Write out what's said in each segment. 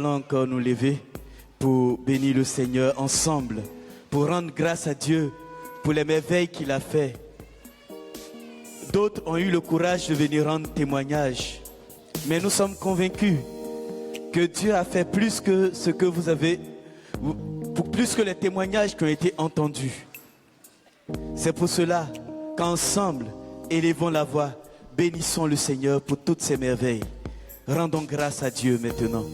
Allons encore nous lever pour bénir le Seigneur ensemble, pour rendre grâce à Dieu pour les merveilles qu'il a fait. D'autres ont eu le courage de venir rendre témoignage, mais nous sommes convaincus que Dieu a fait plus que ce que vous avez, plus que les témoignages qui ont été entendus. C'est pour cela qu'ensemble, élevons la voix, bénissons le Seigneur pour toutes ses merveilles. Rendons grâce à Dieu maintenant.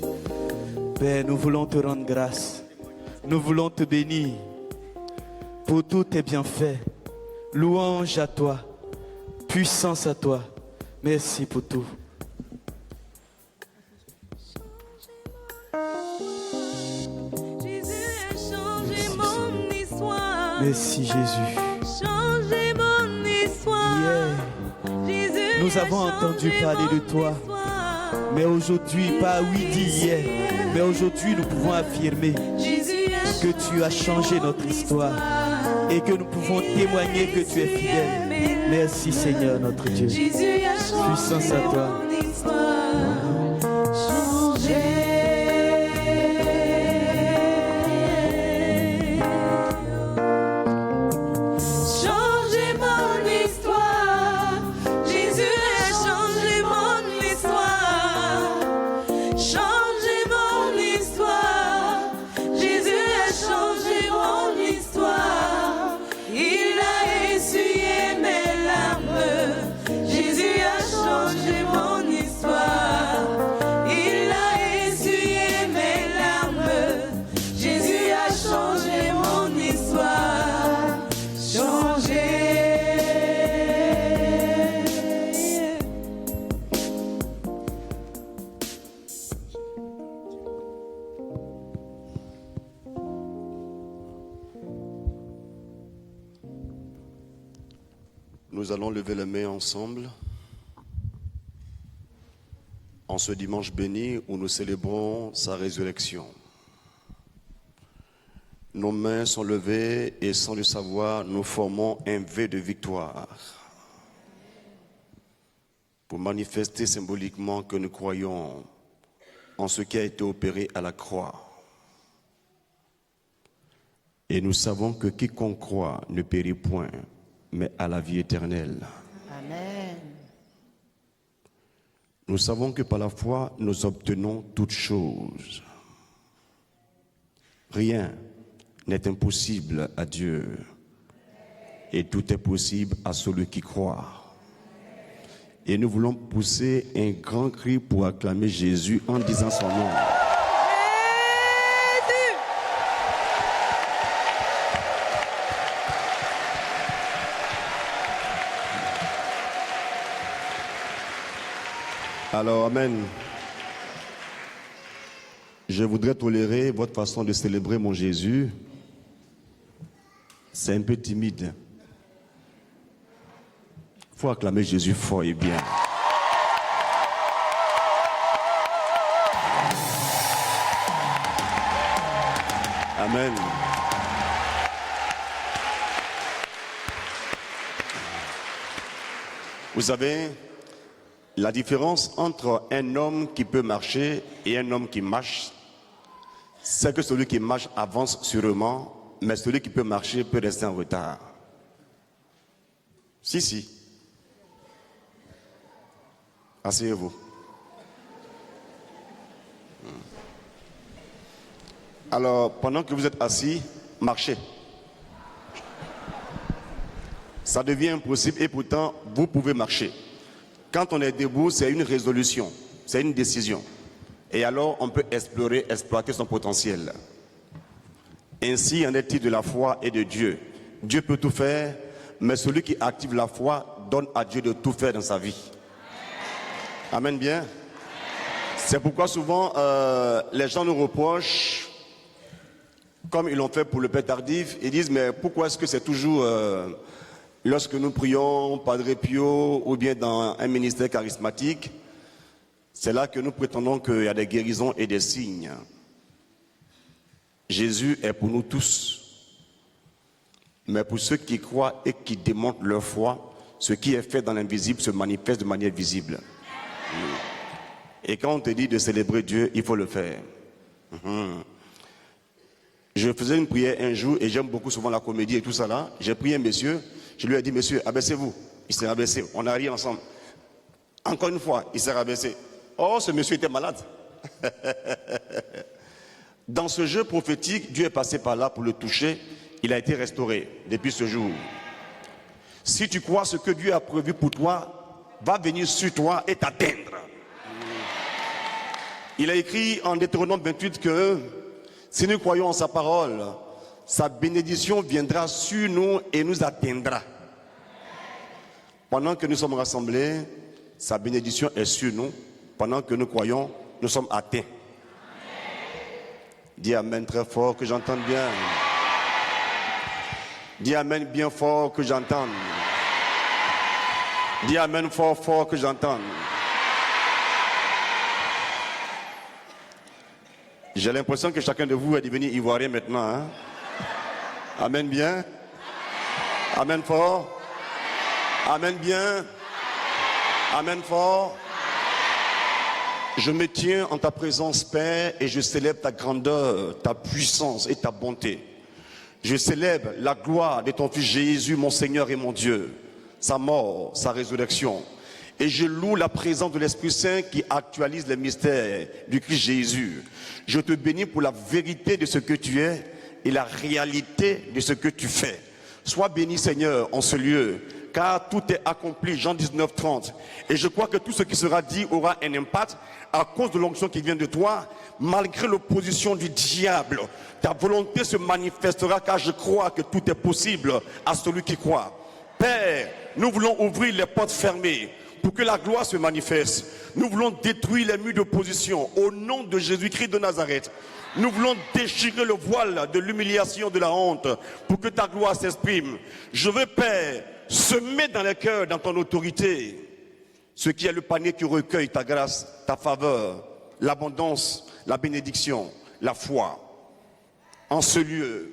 Père, nous voulons te rendre grâce. Nous voulons te bénir pour tous tes bienfaits. Louange à toi. Puissance à toi. Merci pour tout. Merci Jésus. Changez mon histoire. Yeah. Jésus, nous avons entendu parler de toi. Mais aujourd'hui, pas oui dit hier, mais aujourd'hui nous pouvons affirmer que tu as changé notre histoire et que nous pouvons témoigner que tu es fidèle. Merci Seigneur notre Dieu. Puissance à toi. Nous allons lever les mains ensemble en ce dimanche béni où nous célébrons sa résurrection. Nos mains sont levées et sans le savoir, nous formons un V de victoire pour manifester symboliquement que nous croyons en ce qui a été opéré à la croix. Et nous savons que quiconque croit ne périt point, mais à la vie éternelle. Amen. Nous savons que par la foi, nous obtenons toutes choses. Rien n'est impossible à Dieu. Et tout est possible à celui qui croit. Et nous voulons pousser un grand cri pour acclamer Jésus en disant son nom. Alors, amen. Je voudrais tolérer votre façon de célébrer mon Jésus. C'est un peu timide. Il faut acclamer Jésus fort et bien. Amen. Vous savez, la différence entre un homme qui peut marcher et un homme qui marche, c'est que celui qui marche avance sûrement, mais celui qui peut marcher peut rester en retard. Si. Asseyez-vous. Alors, pendant que vous êtes assis, marchez. Ça devient impossible et pourtant, vous pouvez marcher. Quand on est debout, c'est une résolution, c'est une décision. Et alors, on peut exploiter son potentiel. Ainsi en est-il de la foi et de Dieu. Dieu peut tout faire, mais celui qui active la foi donne à Dieu de tout faire dans sa vie. Amen bien. C'est pourquoi souvent, les gens nous reprochent, comme ils l'ont fait pour le Père Tardif, ils disent, mais pourquoi est-ce que c'est toujours... lorsque nous prions, Padre Pio, ou bien dans un ministère charismatique, c'est là que nous prétendons qu'il y a des guérisons et des signes. Jésus est pour nous tous. Mais pour ceux qui croient et qui démontrent leur foi, ce qui est fait dans l'invisible se manifeste de manière visible. Et quand on te dit de célébrer Dieu, il faut le faire. Je faisais une prière un jour et j'aime beaucoup souvent la comédie et tout ça là. J'ai prié un monsieur, je lui ai dit, monsieur, abaissez-vous. Il s'est rabaissé, on a ri ensemble. Encore une fois, il s'est rabaissé. Oh, ce monsieur était malade. Dans ce jeu prophétique, Dieu est passé par là pour le toucher. Il a été restauré depuis ce jour. Si tu crois ce que Dieu a prévu pour toi, va venir sur toi et t'atteindre. Il a écrit en Deutéronome 28 que si nous croyons en sa parole, sa bénédiction viendra sur nous et nous atteindra. Pendant que nous sommes rassemblés, sa bénédiction est sur nous. Pendant que nous croyons, nous sommes atteints. Dis Amen très fort que j'entende bien. Dis Amen bien fort que j'entende. Dis Amen fort fort que j'entende. J'ai l'impression que chacun de vous est devenu ivoirien maintenant. Hein? Amen bien. Amen fort. Amen bien. Amen fort. Je me tiens en ta présence, Père, et je célèbre ta grandeur, ta puissance et ta bonté. Je célèbre la gloire de ton Fils Jésus, mon Seigneur et mon Dieu, sa mort, sa résurrection. Et je loue la présence de l'Esprit Saint qui actualise les mystères du Christ Jésus. Je te bénis pour la vérité de ce que tu es et la réalité de ce que tu fais. Sois béni, Seigneur, en ce lieu, car tout est accompli, Jean 19, 30. Et je crois que tout ce qui sera dit aura un impact à cause de l'onction qui vient de toi, malgré l'opposition du diable. Ta volonté se manifestera, car je crois que tout est possible à celui qui croit. Père, nous voulons ouvrir les portes fermées pour que la gloire se manifeste. Nous voulons détruire les murs d'opposition au nom de Jésus-Christ de Nazareth. Nous voulons déchirer le voile de l'humiliation, de la honte, pour que ta gloire s'exprime. Je veux, Père, semer dans les cœurs, dans ton autorité, ce qui est le panier qui recueille ta grâce, ta faveur, l'abondance, la bénédiction, la foi. En ce lieu,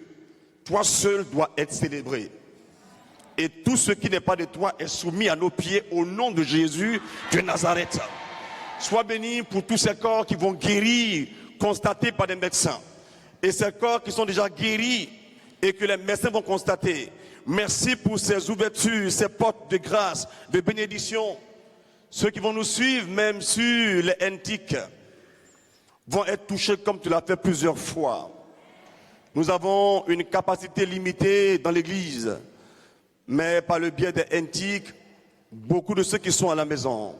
toi seul dois être célébré. Et tout ce qui n'est pas de toi est soumis à nos pieds au nom de Jésus de Nazareth. Sois béni pour tous ces corps qui vont guérir, constatés par des médecins. Et ces corps qui sont déjà guéris et que les médecins vont constater. Merci pour ces ouvertures, ces portes de grâce, de bénédiction. Ceux qui vont nous suivre, même sur les NTIC, vont être touchés comme tu l'as fait plusieurs fois. Nous avons une capacité limitée dans l'église, mais par le biais des NTIC, beaucoup de ceux qui sont à la maison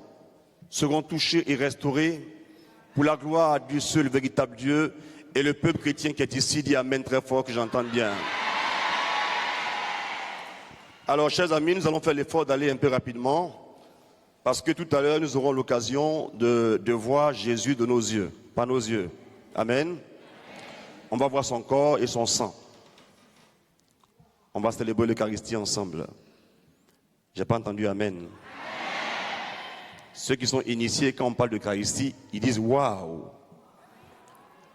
seront touchés et restaurés pour la gloire du seul véritable Dieu. Et le peuple chrétien qui est ici dit Amen très fort, que j'entende bien. Alors, chers amis, nous allons faire l'effort d'aller un peu rapidement, parce que tout à l'heure, nous aurons l'occasion de voir Jésus de nos yeux, pas nos yeux. Amen. On va voir son corps et son sang. On va célébrer l'Eucharistie ensemble. J'ai pas entendu Amen. Ceux qui sont initiés, quand on parle d'Eucharistie, ils disent waouh.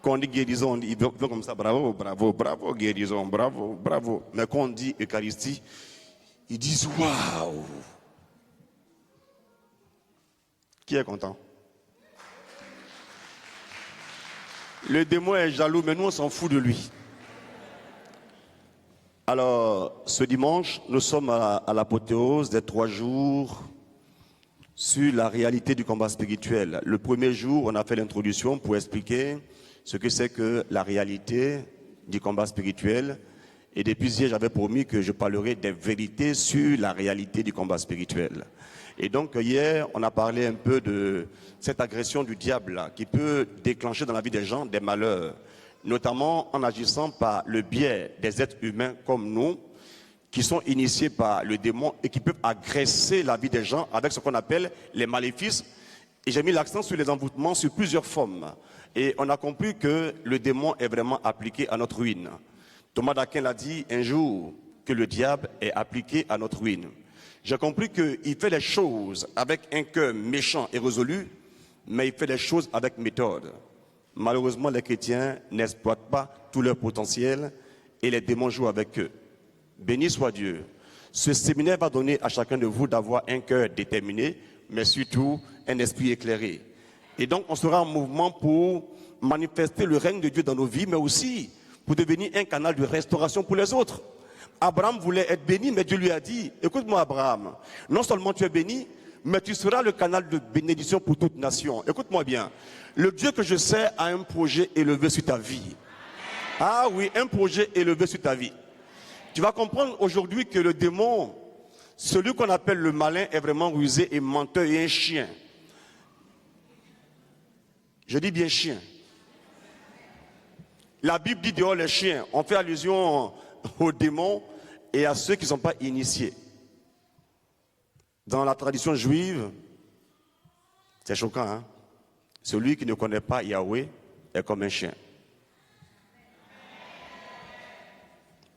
Quand on dit guérison, ils vont comme ça, bravo, bravo, bravo, guérison, bravo, bravo. Mais quand on dit Eucharistie, ils disent waouh. Qui est content? Le démon est jaloux, mais nous on s'en fout de lui. Alors, ce dimanche, nous sommes à l'apothéose des 3 jours sur la réalité du combat spirituel. Le premier jour, on a fait l'introduction pour expliquer ce que c'est que la réalité du combat spirituel. Et depuis hier, j'avais promis que je parlerai des vérités sur la réalité du combat spirituel. Et donc hier, on a parlé un peu de cette agression du diable là, qui peut déclencher dans la vie des gens des malheurs, notamment en agissant par le biais des êtres humains comme nous, qui sont initiés par le démon et qui peuvent agresser la vie des gens avec ce qu'on appelle les maléfices. Et j'ai mis l'accent sur les envoûtements sur plusieurs formes. Et on a compris que le démon est vraiment appliqué à notre ruine. Thomas d'Aquin l'a dit un jour, que le diable est appliqué à notre ruine. J'ai compris qu'il fait les choses avec un cœur méchant et résolu, mais il fait les choses avec méthode. Malheureusement, les chrétiens n'exploitent pas tout leur potentiel et les démons jouent avec eux. Béni soit Dieu. Ce séminaire va donner à chacun de vous d'avoir un cœur déterminé, mais surtout un esprit éclairé. Et donc, on sera en mouvement pour manifester le règne de Dieu dans nos vies, mais aussi pour devenir un canal de restauration pour les autres. Abraham voulait être béni, mais Dieu lui a dit, écoute-moi Abraham, non seulement tu es béni, mais tu seras le canal de bénédiction pour toute nation. Écoute-moi bien, le Dieu que je sais a un projet élevé sur ta vie. Ah oui, un projet élevé sur ta vie. Tu vas comprendre aujourd'hui que le démon, celui qu'on appelle le malin, est vraiment rusé et menteur et un chien. Je dis bien chien. La Bible dit dehors les chiens. On fait allusion aux démons et à ceux qui ne sont pas initiés. Dans la tradition juive, c'est choquant, hein? Celui qui ne connaît pas Yahweh est comme un chien.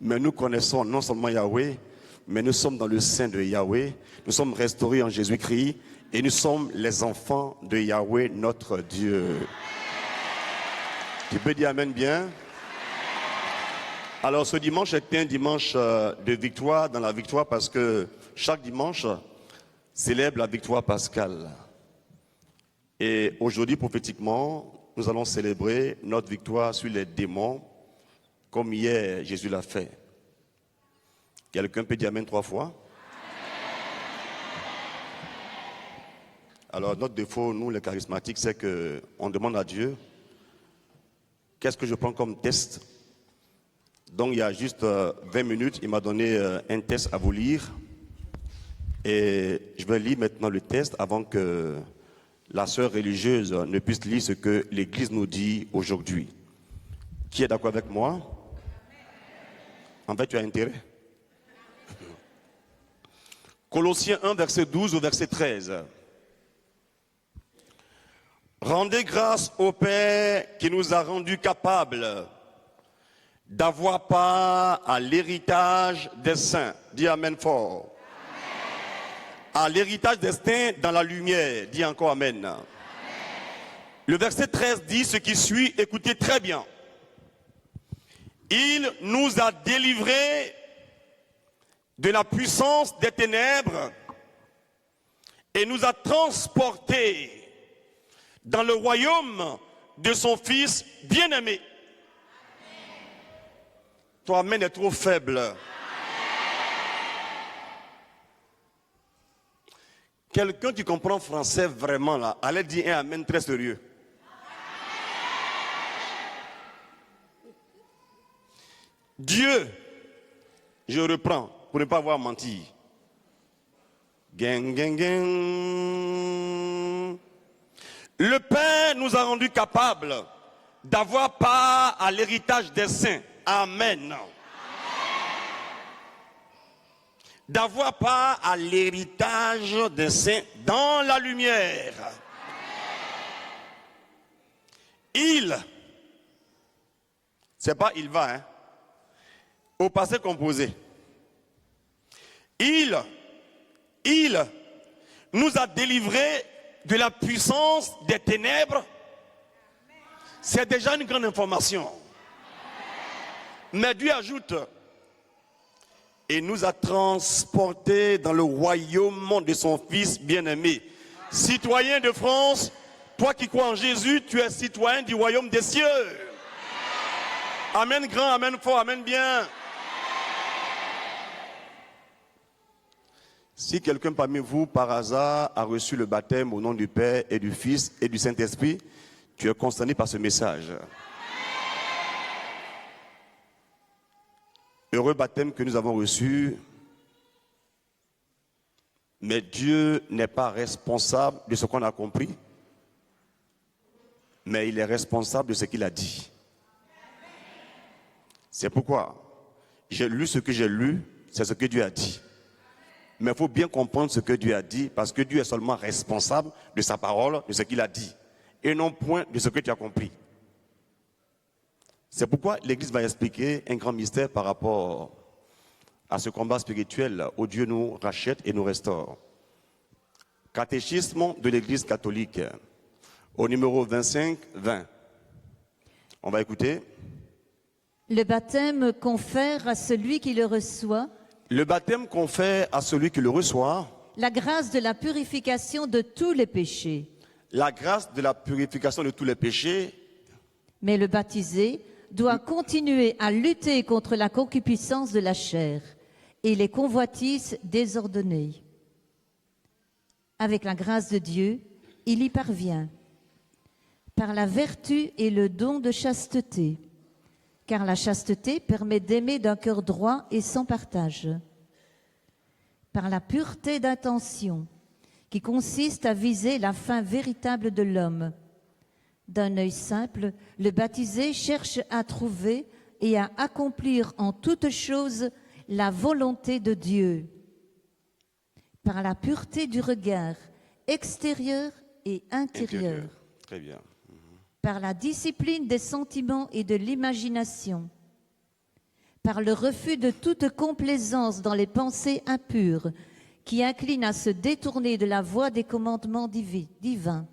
Mais nous connaissons non seulement Yahweh, mais nous sommes dans le sein de Yahweh. Nous sommes restaurés en Jésus-Christ et nous sommes les enfants de Yahweh, notre Dieu. Tu peux dire Amen bien? Alors ce dimanche est un dimanche de victoire dans la victoire parce que chaque dimanche célèbre la victoire pascale. Et aujourd'hui, prophétiquement, nous allons célébrer notre victoire sur les démons, comme hier Jésus l'a fait. Quelqu'un peut dire Amen 3 fois? Alors notre défaut, nous les charismatiques, c'est qu'on demande à Dieu, qu'est-ce que je prends comme test? Donc il y a juste 20 minutes, il m'a donné un test à vous lire. Et je vais lire maintenant le test avant que la sœur religieuse ne puisse lire ce que l'Église nous dit aujourd'hui. Qui est d'accord avec moi? En fait, tu as intérêt. Colossiens 1, verset 12 au verset 13. Rendez grâce au Père qui nous a rendus capables d'avoir part à l'héritage des saints. Dis Amen fort. À l'héritage des saints dans la lumière. Dis encore Amen. Le verset 13 dit ce qui suit, écoutez très bien. Il nous a délivrés de la puissance des ténèbres et nous a transportés dans le royaume de son Fils bien-aimé. Toi, Amen est trop faible. Quelqu'un qui comprend français vraiment là, allez dire un Amen très sérieux. Dieu, je reprends pour ne pas avoir menti. Gang, gang, gang. Le Père nous a rendus capables d'avoir part à l'héritage des saints. Amen. D'avoir part à l'héritage des saints dans la lumière. Il, c'est pas il va, hein, au passé composé. Il nous a délivrés de la puissance des ténèbres. C'est déjà une grande information. Mais Dieu ajoute, et nous a transportés dans le royaume de son Fils bien-aimé. Citoyen de France, toi qui crois en Jésus, tu es citoyen du royaume des cieux. Amen grand, amen fort, amen bien. Si quelqu'un parmi vous, par hasard, a reçu le baptême au nom du Père et du Fils et du Saint-Esprit, tu es concerné par ce message. Heureux baptême que nous avons reçu, mais Dieu n'est pas responsable de ce qu'on a compris, mais il est responsable de ce qu'il a dit. C'est pourquoi j'ai lu ce que j'ai lu, c'est ce que Dieu a dit. Mais il faut bien comprendre ce que Dieu a dit, parce que Dieu est seulement responsable de sa parole, de ce qu'il a dit, et non point de ce que tu as compris. C'est pourquoi l'Église va expliquer un grand mystère par rapport à ce combat spirituel où Dieu nous rachète et nous restaure. Catéchisme de l'Église catholique, au numéro 25-20. On va écouter. Le baptême confère à celui qui le reçoit. Le baptême confère à celui qui le reçoit. La grâce de la purification de tous les péchés. La grâce de la purification de tous les péchés. Mais le baptisé doit continuer à lutter contre la concupiscence de la chair et les convoitises désordonnées. Avec la grâce de Dieu, il y parvient, par la vertu et le don de chasteté, car la chasteté permet d'aimer d'un cœur droit et sans partage, par la pureté d'intention, qui consiste à viser la fin véritable de l'homme. D'un œil simple, le baptisé cherche à trouver et à accomplir en toutes choses la volonté de Dieu. Par la pureté du regard extérieur et intérieur. Très bien. Par la discipline des sentiments et de l'imagination. Par le refus de toute complaisance dans les pensées impures qui inclinent à se détourner de la voie des commandements divins.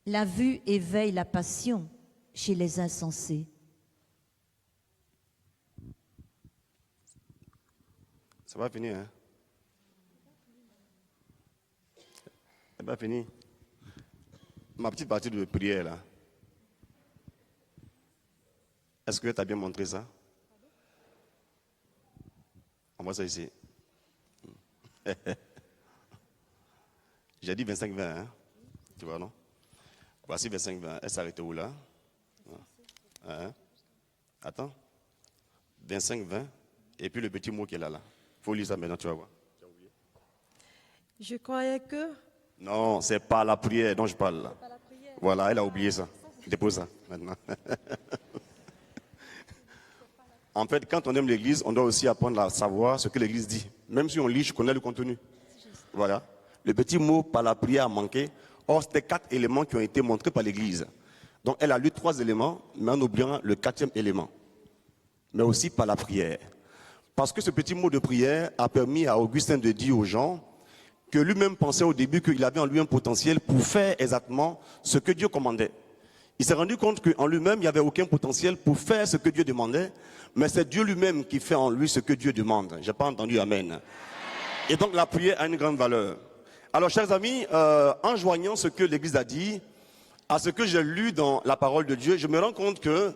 La vue éveille la passion chez les insensés. Ça va finir, hein? Ça va finir. Ma petite partie de prière, là. Est-ce que tu as bien montré ça? On voit ça ici. J'ai dit 25-20, hein? Tu vois, non? Voici 25-20. Elle s'arrête où, là? Hein? Attends. 25-20. Et puis le petit mot qui est là, là. Il faut lire ça maintenant, tu vas voir. Je croyais que... Non, c'est pas la prière dont je parle, là. Voilà, elle a oublié ça. Dépose ça, maintenant. En fait, quand on aime l'église, on doit aussi apprendre à savoir ce que l'église dit. Même si on lit, je connais le contenu. Voilà. Le petit mot par la prière a manqué. Or, c'était 4 éléments qui ont été montrés par l'église. Donc, elle a lu 3 éléments, mais en oubliant le 4e élément. Mais aussi par la prière. Parce que ce petit mot de prière a permis à Augustin de dire aux gens que lui-même pensait au début qu'il avait en lui un potentiel pour faire exactement ce que Dieu commandait. Il s'est rendu compte qu'en lui-même, il n'y avait aucun potentiel pour faire ce que Dieu demandait, mais c'est Dieu lui-même qui fait en lui ce que Dieu demande. Je n'ai pas entendu Amen. Et donc la prière a une grande valeur. Alors, chers amis, en joignant ce que l'Église a dit à ce que j'ai lu dans la parole de Dieu, je me rends compte qu'il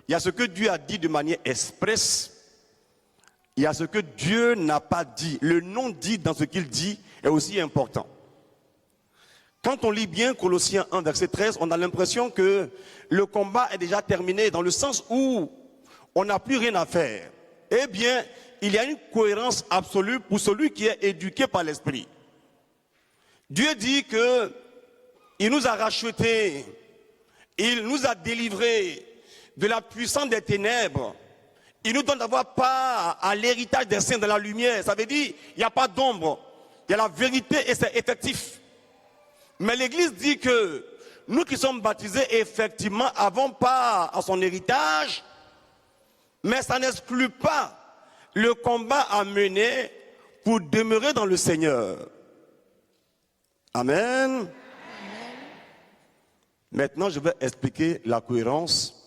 y a ce que Dieu a dit de manière expresse, il y a ce que Dieu n'a pas dit. Le non dit dans ce qu'il dit est aussi important. Quand on lit bien Colossiens 1, verset 13, on a l'impression que le combat est déjà terminé dans le sens où on n'a plus rien à faire. Eh bien, il y a une cohérence absolue pour celui qui est éduqué par l'Esprit. Dieu dit que il nous a rachetés, il nous a délivrés de la puissance des ténèbres. Il nous donne d'avoir part à l'héritage des saints de la lumière. Ça veut dire il n'y a pas d'ombre, il y a la vérité et c'est effectif. Mais l'Église dit que nous qui sommes baptisés, effectivement, avons part à son héritage, mais ça n'exclut pas le combat à mener pour demeurer dans le Seigneur. Amen. Amen. Maintenant, je vais expliquer la cohérence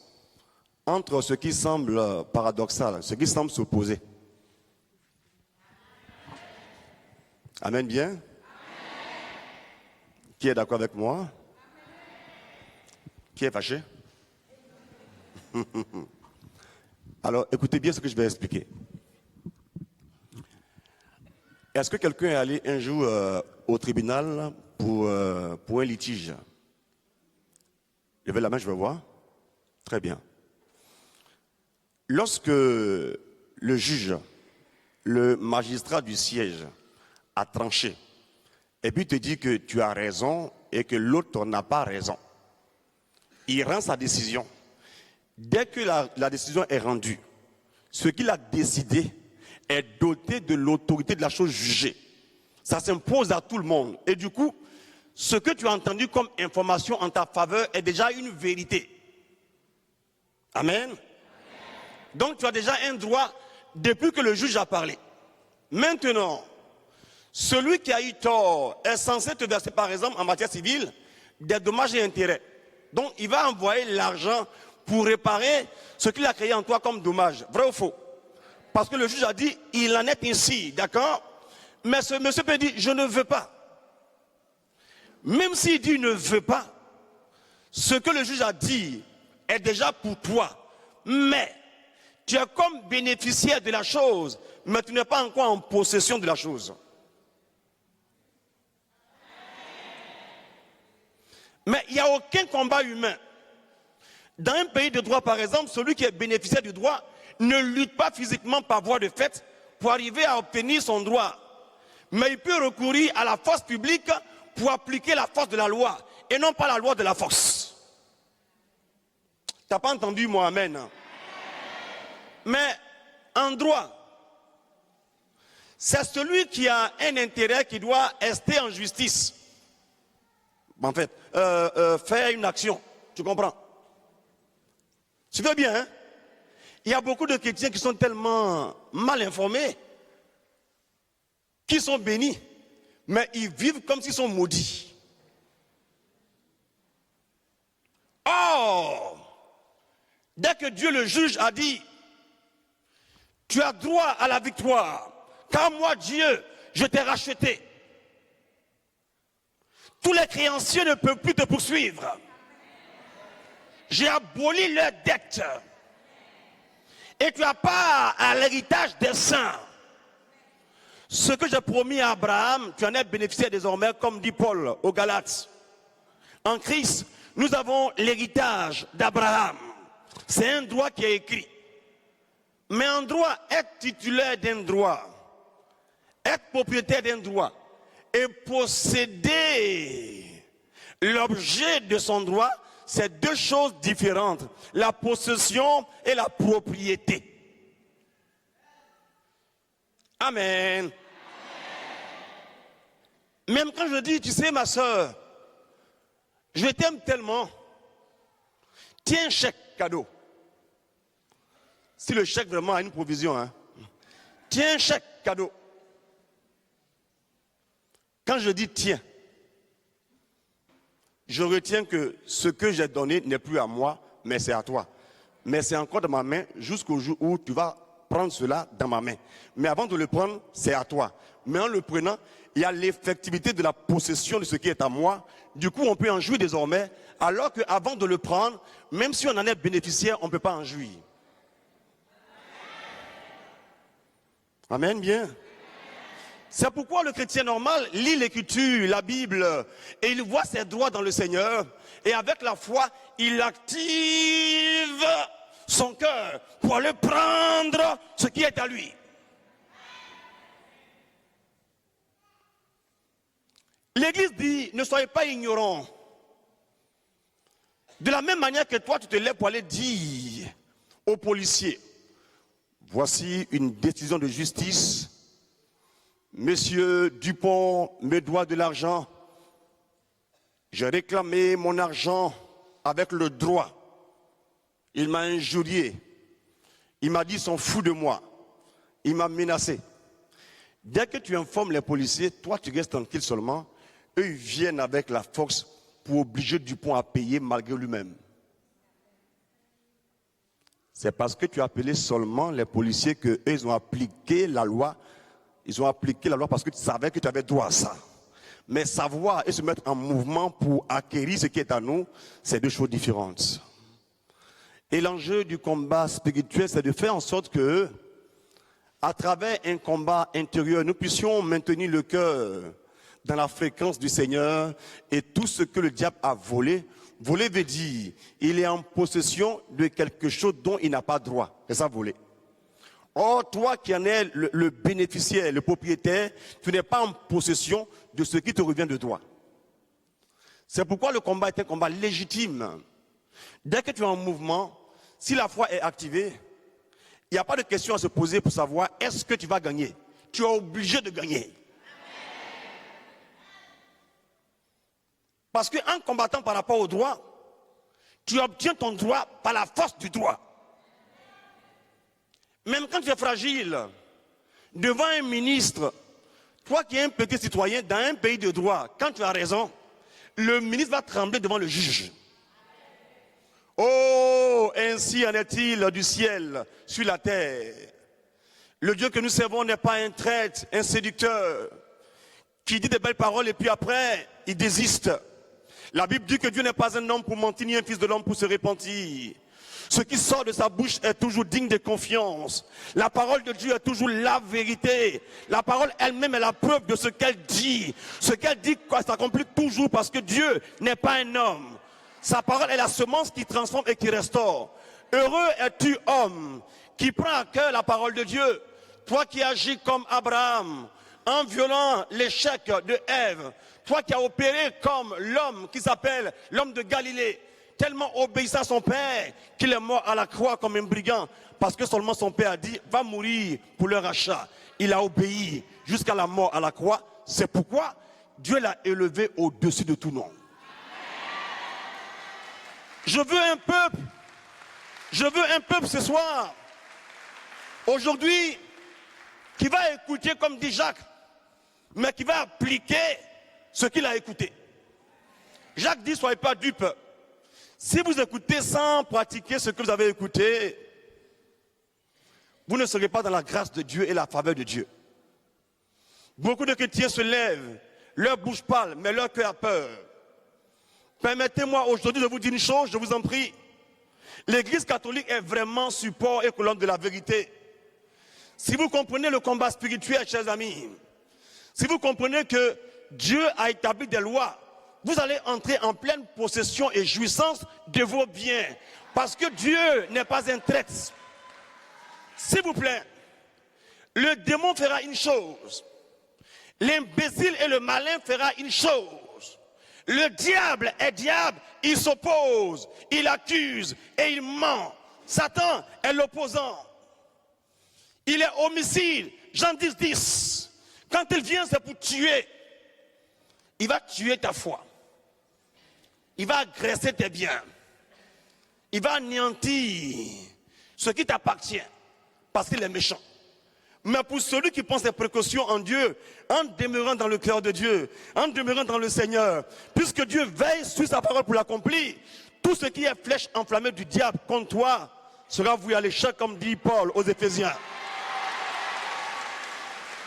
entre ce qui semble paradoxal, ce qui semble s'opposer. Amen bien. Amen. Qui est d'accord avec moi? Amen. Qui est fâché? Alors, écoutez bien ce que je vais expliquer. Est-ce que quelqu'un est allé un jour au tribunal pour un litige? Levez la main, je vais voir. Très bien. Lorsque le juge, le magistrat du siège a tranché, et puis te dit que tu as raison et que l'autre n'a pas raison, il rend sa décision. Dès que la décision est rendue, ce qu'il a décidé est doté de l'autorité de la chose jugée. Ça s'impose à tout le monde. Et du coup, ce que tu as entendu comme information en ta faveur est déjà une vérité. Amen. Donc tu as déjà un droit depuis que le juge a parlé. Maintenant, celui qui a eu tort est censé te verser, par exemple, en matière civile, des dommages et intérêts. Donc il va envoyer l'argent pour réparer ce qu'il a créé en toi comme dommage. Vrai ou faux? Parce que le juge a dit, il en est ainsi, d'accord? Mais ce monsieur peut dire, je ne veux pas. Même s'il dit, ne veut pas, ce que le juge a dit est déjà pour toi. Mais tu es comme bénéficiaire de la chose, mais tu n'es pas encore en possession de la chose. Mais il n'y a aucun combat humain. Dans un pays de droit, par exemple, celui qui est bénéficiaire du droit ne lutte pas physiquement par voie de fait pour arriver à obtenir son droit. Mais il peut recourir à la force publique pour appliquer la force de la loi et non pas la loi de la force. Tu n'as pas entendu moi, amen. Mais en droit, c'est celui qui a un intérêt qui doit rester en justice. En fait, faire une action, tu comprends? Tu veux bien, hein? Il y a beaucoup de chrétiens qui sont tellement mal informés, qui sont bénis, mais ils vivent comme s'ils sont maudits. Or, dès que Dieu le juge a dit, tu as droit à la victoire, car moi Dieu, je t'ai racheté. Tous les créanciers ne peuvent plus te poursuivre. J'ai aboli leurs dettes. Et tu as part à l'héritage des saints. Ce que j'ai promis à Abraham, tu en es bénéficiaire désormais, comme dit Paul aux Galates. En Christ, nous avons l'héritage d'Abraham. C'est un droit qui est écrit. Mais en droit, être titulaire d'un droit, être propriétaire d'un droit et posséder l'objet de son droit, c'est deux choses différentes. La possession et la propriété. Amen. Même quand je dis, tu sais ma soeur, je t'aime tellement, tiens un chèque cadeau. Si le chèque vraiment a une provision, hein. Tiens un chèque cadeau. Quand je dis tiens, je retiens que ce que j'ai donné n'est plus à moi, mais c'est à toi. Mais c'est encore dans ma main jusqu'au jour où tu vas prendre cela dans ma main. Mais avant de le prendre, c'est à toi. Mais en le prenant, il y a l'effectivité de la possession de ce qui est à moi. Du coup, on peut en jouir désormais, alors qu'avant de le prendre, même si on en est bénéficiaire, on ne peut pas en jouir. Amen, bien. C'est pourquoi le chrétien normal lit l'écriture, la Bible, et il voit ses droits dans le Seigneur. Et avec la foi, il active son cœur pour aller prendre ce qui est à lui. L'Église dit, ne soyez pas ignorants. De la même manière que toi, tu te lèves pour aller dire aux policiers, voici une décision de justice. Monsieur Dupont me doit de l'argent. J'ai réclamé mon argent avec le droit. Il m'a injurié. Il m'a dit s'en fout de moi. Il m'a menacé. Dès que tu informes les policiers, toi tu restes tranquille seulement. Eux ils viennent avec la force pour obliger Dupont à payer malgré lui-même. C'est parce que tu as appelé seulement les policiers qu'eux ils ont appliqué la loi. Ils ont appliqué la loi parce que tu savais que tu avais droit à ça. Mais savoir et se mettre en mouvement pour acquérir ce qui est à nous, c'est deux choses différentes. Et l'enjeu du combat spirituel, c'est de faire en sorte que, à travers un combat intérieur, nous puissions maintenir le cœur dans la fréquence du Seigneur et tout ce que le diable a volé. Voler veut dire, il est en possession de quelque chose dont il n'a pas droit. C'est ça, voler. Or, toi qui en es le bénéficiaire, le propriétaire, tu n'es pas en possession de ce qui te revient de droit. C'est pourquoi le combat est un combat légitime. Dès que tu es en mouvement, si la foi est activée, il n'y a pas de question à se poser pour savoir est-ce que tu vas gagner. Tu es obligé de gagner. Parce qu'en combattant par rapport au droit, tu obtiens ton droit par la force du droit. Même quand tu es fragile, devant un ministre, toi qui es un petit citoyen dans un pays de droit, quand tu as raison, le ministre va trembler devant le juge. Oh, ainsi en est-il du ciel sur la terre. Le Dieu que nous servons n'est pas un traître, un séducteur, qui dit de belles paroles et puis après, il désiste. La Bible dit que Dieu n'est pas un homme pour mentir, ni un fils de l'homme pour se repentir. Ce qui sort de sa bouche est toujours digne de confiance. La parole de Dieu est toujours la vérité. La parole elle-même est la preuve de ce qu'elle dit. Ce qu'elle dit s'accomplit toujours parce que Dieu n'est pas un homme. Sa parole est la semence qui transforme et qui restaure. Heureux es-tu, homme, qui prend à cœur la parole de Dieu. Toi qui agis comme Abraham, en violant l'échec de Ève. Toi qui as opéré comme l'homme qui s'appelle l'homme de Galilée. Tellement obéissant à son père qu'il est mort à la croix comme un brigand. Parce que seulement son père a dit, va mourir pour le rachat. Il a obéi jusqu'à la mort à la croix. C'est pourquoi Dieu l'a élevé au-dessus de tout nom. Je veux un peuple ce soir, aujourd'hui, qui va écouter comme dit Jacques, mais qui va appliquer ce qu'il a écouté. Jacques dit, soyez pas dupes. Si vous écoutez sans pratiquer ce que vous avez écouté, vous ne serez pas dans la grâce de Dieu et la faveur de Dieu. Beaucoup de chrétiens se lèvent, leur bouche parle, mais leur cœur a peur. Permettez-moi aujourd'hui de vous dire une chose, je vous en prie. L'Église catholique est vraiment support et colonne de la vérité. Si vous comprenez le combat spirituel, chers amis, si vous comprenez que Dieu a établi des lois, vous allez entrer en pleine possession et jouissance de vos biens. Parce que Dieu n'est pas un traître. S'il vous plaît, le démon fera une chose. L'imbécile et le malin fera une chose. Le diable est diable, il s'oppose, il accuse et il ment. Satan est l'opposant. Il est homicide. Jean 10, 10. Quand il vient, c'est pour tuer. Il va tuer ta foi. Il va agresser tes biens. Il va anéantir ce qui t'appartient parce qu'il est méchant. Mais pour celui qui prend ses précautions en Dieu, en demeurant dans le cœur de Dieu, en demeurant dans le Seigneur, puisque Dieu veille sur sa parole pour l'accomplir, tout ce qui est flèche enflammée du diable contre toi sera voué à l'échec, comme dit Paul aux Éphésiens.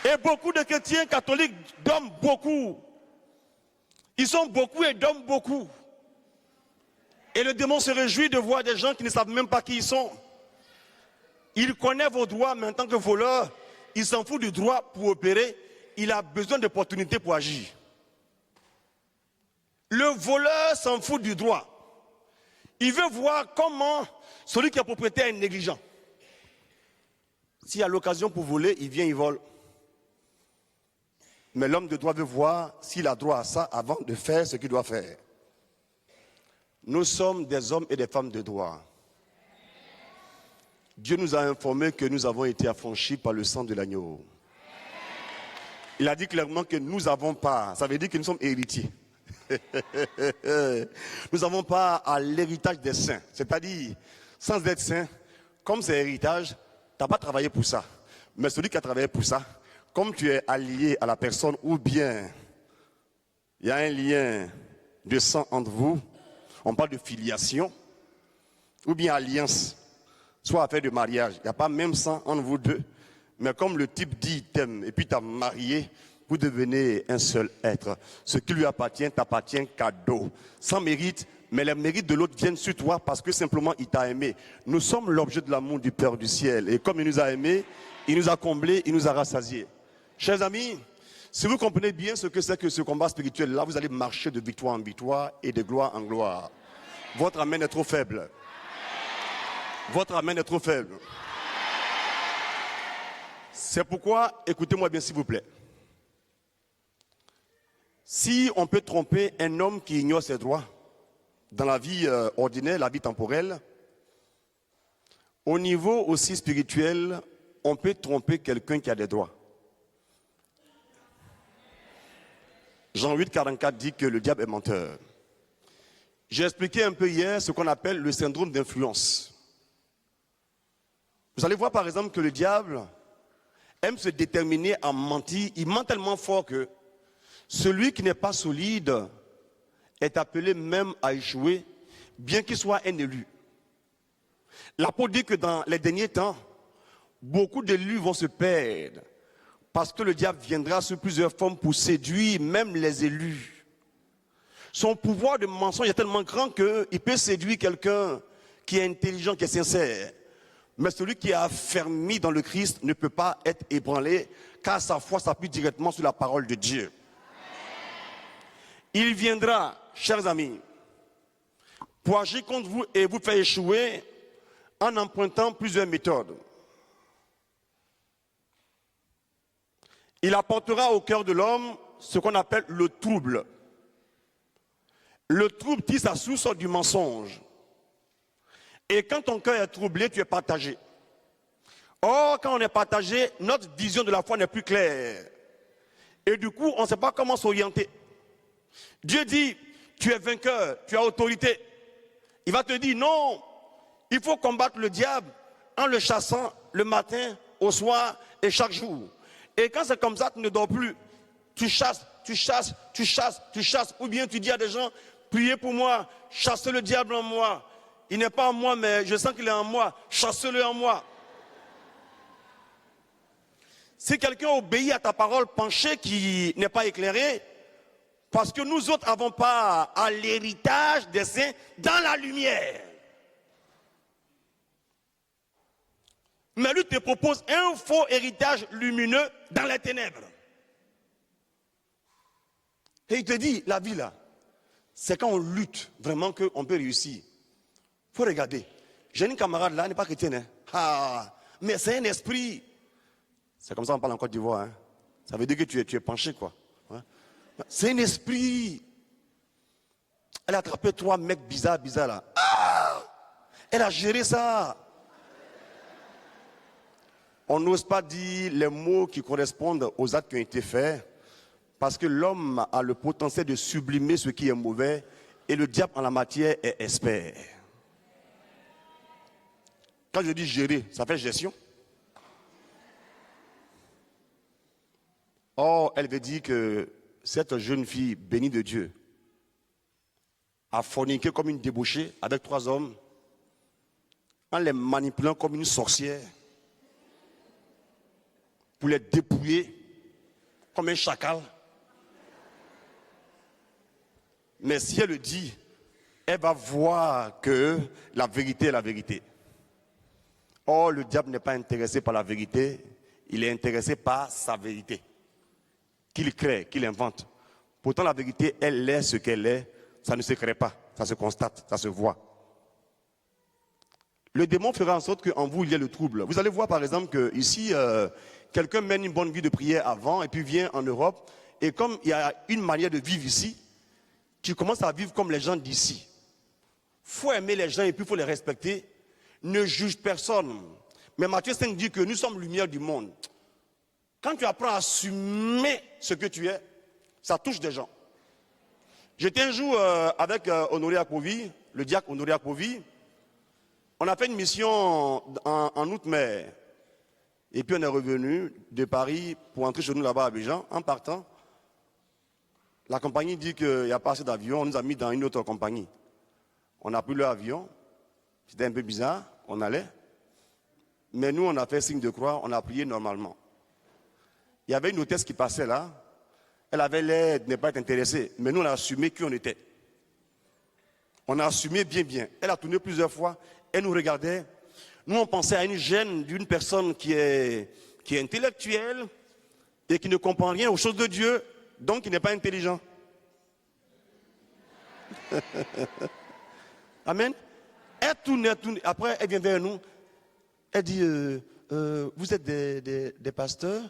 Et beaucoup de chrétiens catholiques dorment beaucoup. Ils sont beaucoup et dorment beaucoup. Et le démon se réjouit de voir des gens qui ne savent même pas qui ils sont. Il connaît vos droits, mais en tant que voleur, il s'en fout du droit pour opérer. Il a besoin d'opportunités pour agir. Le voleur s'en fout du droit. Il veut voir comment celui qui est propriétaire est négligent. S'il y a l'occasion pour voler, il vient, il vole. Mais l'homme de droit veut voir s'il a droit à ça avant de faire ce qu'il doit faire. Nous sommes des hommes et des femmes de droit. Dieu nous a informé que nous avons été affranchis par le sang de l'agneau. Il a dit clairement que nous n'avons pas, ça veut dire que nous sommes héritiers. Nous n'avons pas à l'héritage des saints. C'est-à-dire, sans être saint, comme c'est héritage, tu n'as pas travaillé pour ça. Mais celui qui a travaillé pour ça, comme tu es allié à la personne, ou bien il y a un lien de sang entre vous, on parle de filiation, ou bien alliance, soit affaire de mariage. Il n'y a pas même sang entre vous deux, mais comme le type dit t'aime et puis t'as marié, vous devenez un seul être. Ce qui lui appartient t'appartient cadeau, sans mérite, mais les mérites de l'autre viennent sur toi parce que simplement il t'a aimé. Nous sommes l'objet de l'amour du Père du ciel, et comme il nous a aimés, il nous a comblés, il nous a rassasiés. Chers amis, si vous comprenez bien ce que c'est que ce combat spirituel-là, vous allez marcher de victoire en victoire et de gloire en gloire. Votre amen est trop faible. Votre amen est trop faible. C'est pourquoi, écoutez-moi bien s'il vous plaît. Si on peut tromper un homme qui ignore ses droits dans la vie ordinaire, la vie temporelle, au niveau aussi spirituel, on peut tromper quelqu'un qui a des droits. Jean 8, 44 dit que le diable est menteur. J'ai expliqué un peu hier ce qu'on appelle le syndrome d'influence. Vous allez voir par exemple que le diable aime se déterminer à mentir. Il ment tellement fort que celui qui n'est pas solide est appelé même à échouer, bien qu'il soit un élu. L'apôtre dit que dans les derniers temps, beaucoup d'élus vont se perdre parce que le diable viendra sous plusieurs formes pour séduire même les élus. Son pouvoir de mensonge est tellement grand qu'il peut séduire quelqu'un qui est intelligent, qui est sincère. Mais celui qui est affermi dans le Christ ne peut pas être ébranlé, car sa foi s'appuie directement sur la parole de Dieu. Il viendra, chers amis, pour agir contre vous et vous faire échouer en empruntant plusieurs méthodes. Il apportera au cœur de l'homme ce qu'on appelle le trouble. Le trouble tire sa source du mensonge. Et quand ton cœur est troublé, tu es partagé. Or, quand on est partagé, notre vision de la foi n'est plus claire. Et du coup, on ne sait pas comment s'orienter. Dieu dit, tu es vainqueur, tu as autorité. Il va te dire, non, il faut combattre le diable en le chassant le matin, au soir et chaque jour. Et quand c'est comme ça, tu ne dors plus. Tu chasses, tu chasses, tu chasses, tu chasses. Ou bien tu dis à des gens, priez pour moi, chassez le diable en moi. Il n'est pas en moi, mais je sens qu'il est en moi. Chassez-le en moi. Si quelqu'un obéit à ta parole penchée qui n'est pas éclairée, parce que nous autres n'avons pas à l'héritage des saints dans la lumière. Mais lui te propose un faux héritage lumineux dans les ténèbres. Et il te dit, la vie là, c'est quand on lutte vraiment qu'on peut réussir. Il faut regarder. J'ai une camarade là, elle n'est pas chrétienne. Hein. Ah, mais c'est un esprit. C'est comme ça qu'on parle en Côte d'Ivoire. Hein. Ça veut dire que tu es penché, quoi. Hein. C'est un esprit. Elle a attrapé 3 mecs bizarres là. Ah, elle a géré ça. On n'ose pas dire les mots qui correspondent aux actes qui ont été faits. Parce que l'homme a le potentiel de sublimer ce qui est mauvais. Et le diable en la matière est expert. Quand je dis gérer, ça fait gestion. Or, elle veut dire que cette jeune fille bénie de Dieu a forniqué comme une débauchée avec 3 hommes en les manipulant comme une sorcière pour les dépouiller comme un chacal. Mais si elle le dit, elle va voir que la vérité est la vérité. Or, le diable n'est pas intéressé par la vérité, il est intéressé par sa vérité. Qu'il crée, qu'il invente. Pourtant, la vérité, elle est ce qu'elle est. Ça ne se crée pas, ça se constate, ça se voit. Le démon fera en sorte qu'en vous, il y ait le trouble. Vous allez voir, par exemple, que ici, quelqu'un mène une bonne vie de prière avant et puis vient en Europe. Et comme il y a une manière de vivre ici, tu commences à vivre comme les gens d'ici. Il faut aimer les gens et puis il faut les respecter. Ne juge personne. Mais Matthieu 5 dit que nous sommes lumière du monde. Quand tu apprends à assumer ce que tu es, ça touche des gens. J'étais un jour avec Honoré Akpovi, le diacre Honoré Akpovi. On a fait une mission en août-mai. Et puis on est revenu de Paris pour entrer chez nous là-bas à Abidjan. En partant, la compagnie dit qu'il n'y a pas assez d'avions. On nous a mis dans une autre compagnie. On a pris l'avion. C'était un peu bizarre. On allait. Mais nous, on a fait signe de croix. On a prié normalement. Il y avait une hôtesse qui passait là. Elle avait l'air de ne pas être intéressée. Mais nous, on a assumé qui on était. On a assumé bien. Elle a tourné plusieurs fois. Elle nous regardait. Nous, on pensait à une gêne d'une personne qui est intellectuelle et qui ne comprend rien aux choses de Dieu, donc qui n'est pas intelligent. Amen. Elle tourne. Après, elle vient vers nous. Elle dit, vous êtes des pasteurs?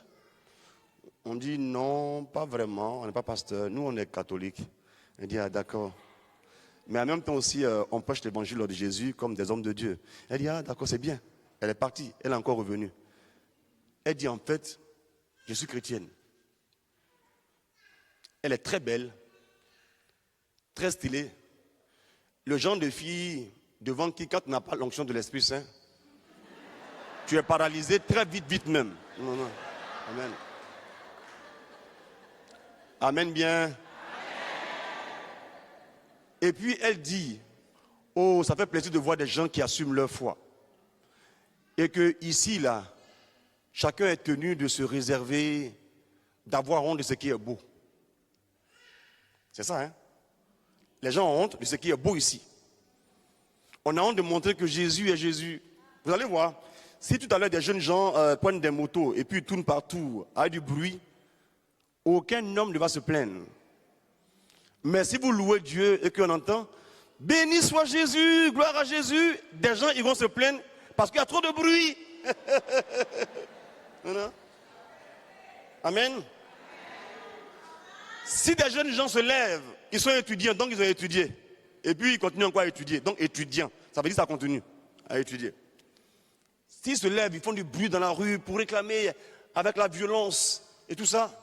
On dit non, pas vraiment, on n'est pas pasteur. Nous, on est catholiques. Elle dit, ah d'accord. Mais en même temps aussi, on prêche l'évangile de Jésus comme des hommes de Dieu. Elle dit, ah d'accord, c'est bien. Elle est partie, elle est encore revenue. Elle dit, en fait, je suis chrétienne. Elle est très belle, très stylée. Le genre de fille devant qui, quand tu n'as pas l'onction de l'Esprit Saint, tu es paralysé très vite même. Non. Amen. Amen bien. Et puis elle dit, oh, ça fait plaisir de voir des gens qui assument leur foi. Et que ici, là, chacun est tenu de se réserver, d'avoir honte de ce qui est beau. C'est ça, hein? Les gens ont honte de ce qui est beau ici. On a honte de montrer que Jésus est Jésus. Vous allez voir, si tout à l'heure des jeunes gens prennent des motos et puis ils tournent partout avec du bruit, aucun homme ne va se plaindre. Mais si vous louez Dieu et qu'on entend « Béni soit Jésus, gloire à Jésus », des gens ils vont se plaindre parce qu'il y a trop de bruit. Amen. Si des jeunes gens se lèvent, ils sont étudiants, donc ils ont étudié. Et puis ils continuent encore à étudier. Donc étudiants, ça veut dire que ça continue à étudier. S'ils se lèvent, ils font du bruit dans la rue pour réclamer avec la violence et tout ça.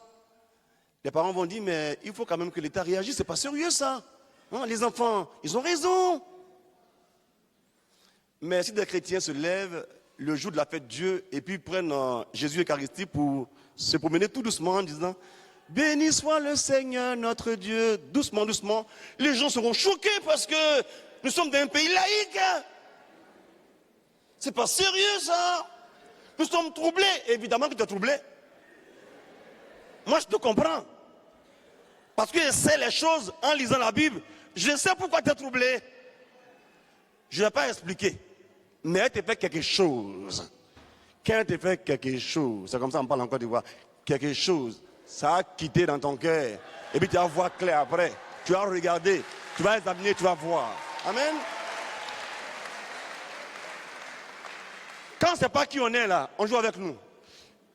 Les parents vont dire, mais il faut quand même que l'État réagisse, c'est pas sérieux ça. Hein, les enfants, ils ont raison. Mais si des chrétiens se lèvent le jour de la fête de Dieu et puis prennent Jésus Eucharistie pour se promener tout doucement en disant « Béni soit le Seigneur notre Dieu », doucement, doucement, les gens seront choqués parce que nous sommes dans un pays laïque. C'est pas sérieux ça. Nous sommes troublés. Évidemment que tu es troublé. Moi je te comprends. Parce que je sais les choses en lisant la Bible. Je sais pourquoi tu es troublé. Je ne vais pas expliquer. Mais elle te fait quelque chose. Quand elle te fait quelque chose, c'est comme ça on parle encore de voir. Quelque chose, ça a quitté dans ton cœur. Et puis tu vas voir clair après. Tu vas regarder, tu vas examiner, tu vas voir. Amen. Quand c'est pas qui on est là, on joue avec nous.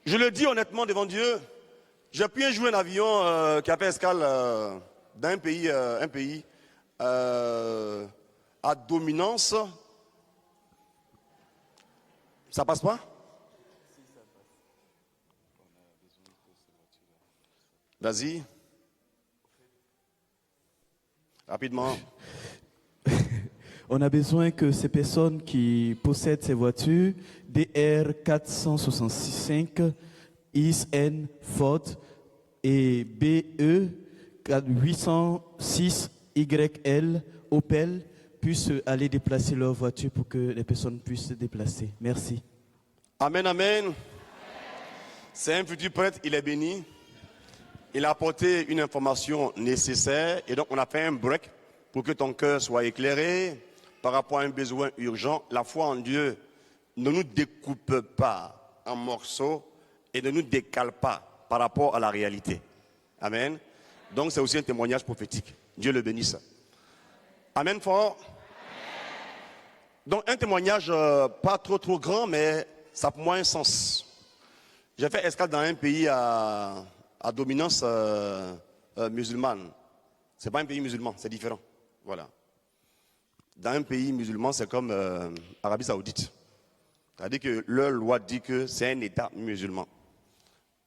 Je le dis honnêtement devant Dieu. J'ai pu jouer un avion qui a fait escale dans un pays à dominance. Ça passe pas? Vas-y. Rapidement. On a besoin que ces personnes qui possèdent ces voitures, DR 465, ISN Ford et BE 806 YL Opel puissent aller déplacer leur voiture pour que les personnes puissent se déplacer. Merci. Amen, amen. C'est un futur prêtre, il est béni. Il a apporté une information nécessaire et donc on a fait un break pour que ton cœur soit éclairé par rapport à un besoin urgent. La foi en Dieu ne nous découpe pas en morceaux et ne nous décale pas par rapport à la réalité. Amen. Donc c'est aussi un témoignage prophétique. Dieu le bénisse. Amen fort. Donc un témoignage pas trop grand, mais ça a pour moi un sens. J'ai fait escale dans un pays à dominance musulmane. C'est pas un pays musulman, c'est différent. Voilà. Dans un pays musulman, c'est comme Arabie Saoudite. C'est-à-dire que leur loi dit que c'est un État musulman.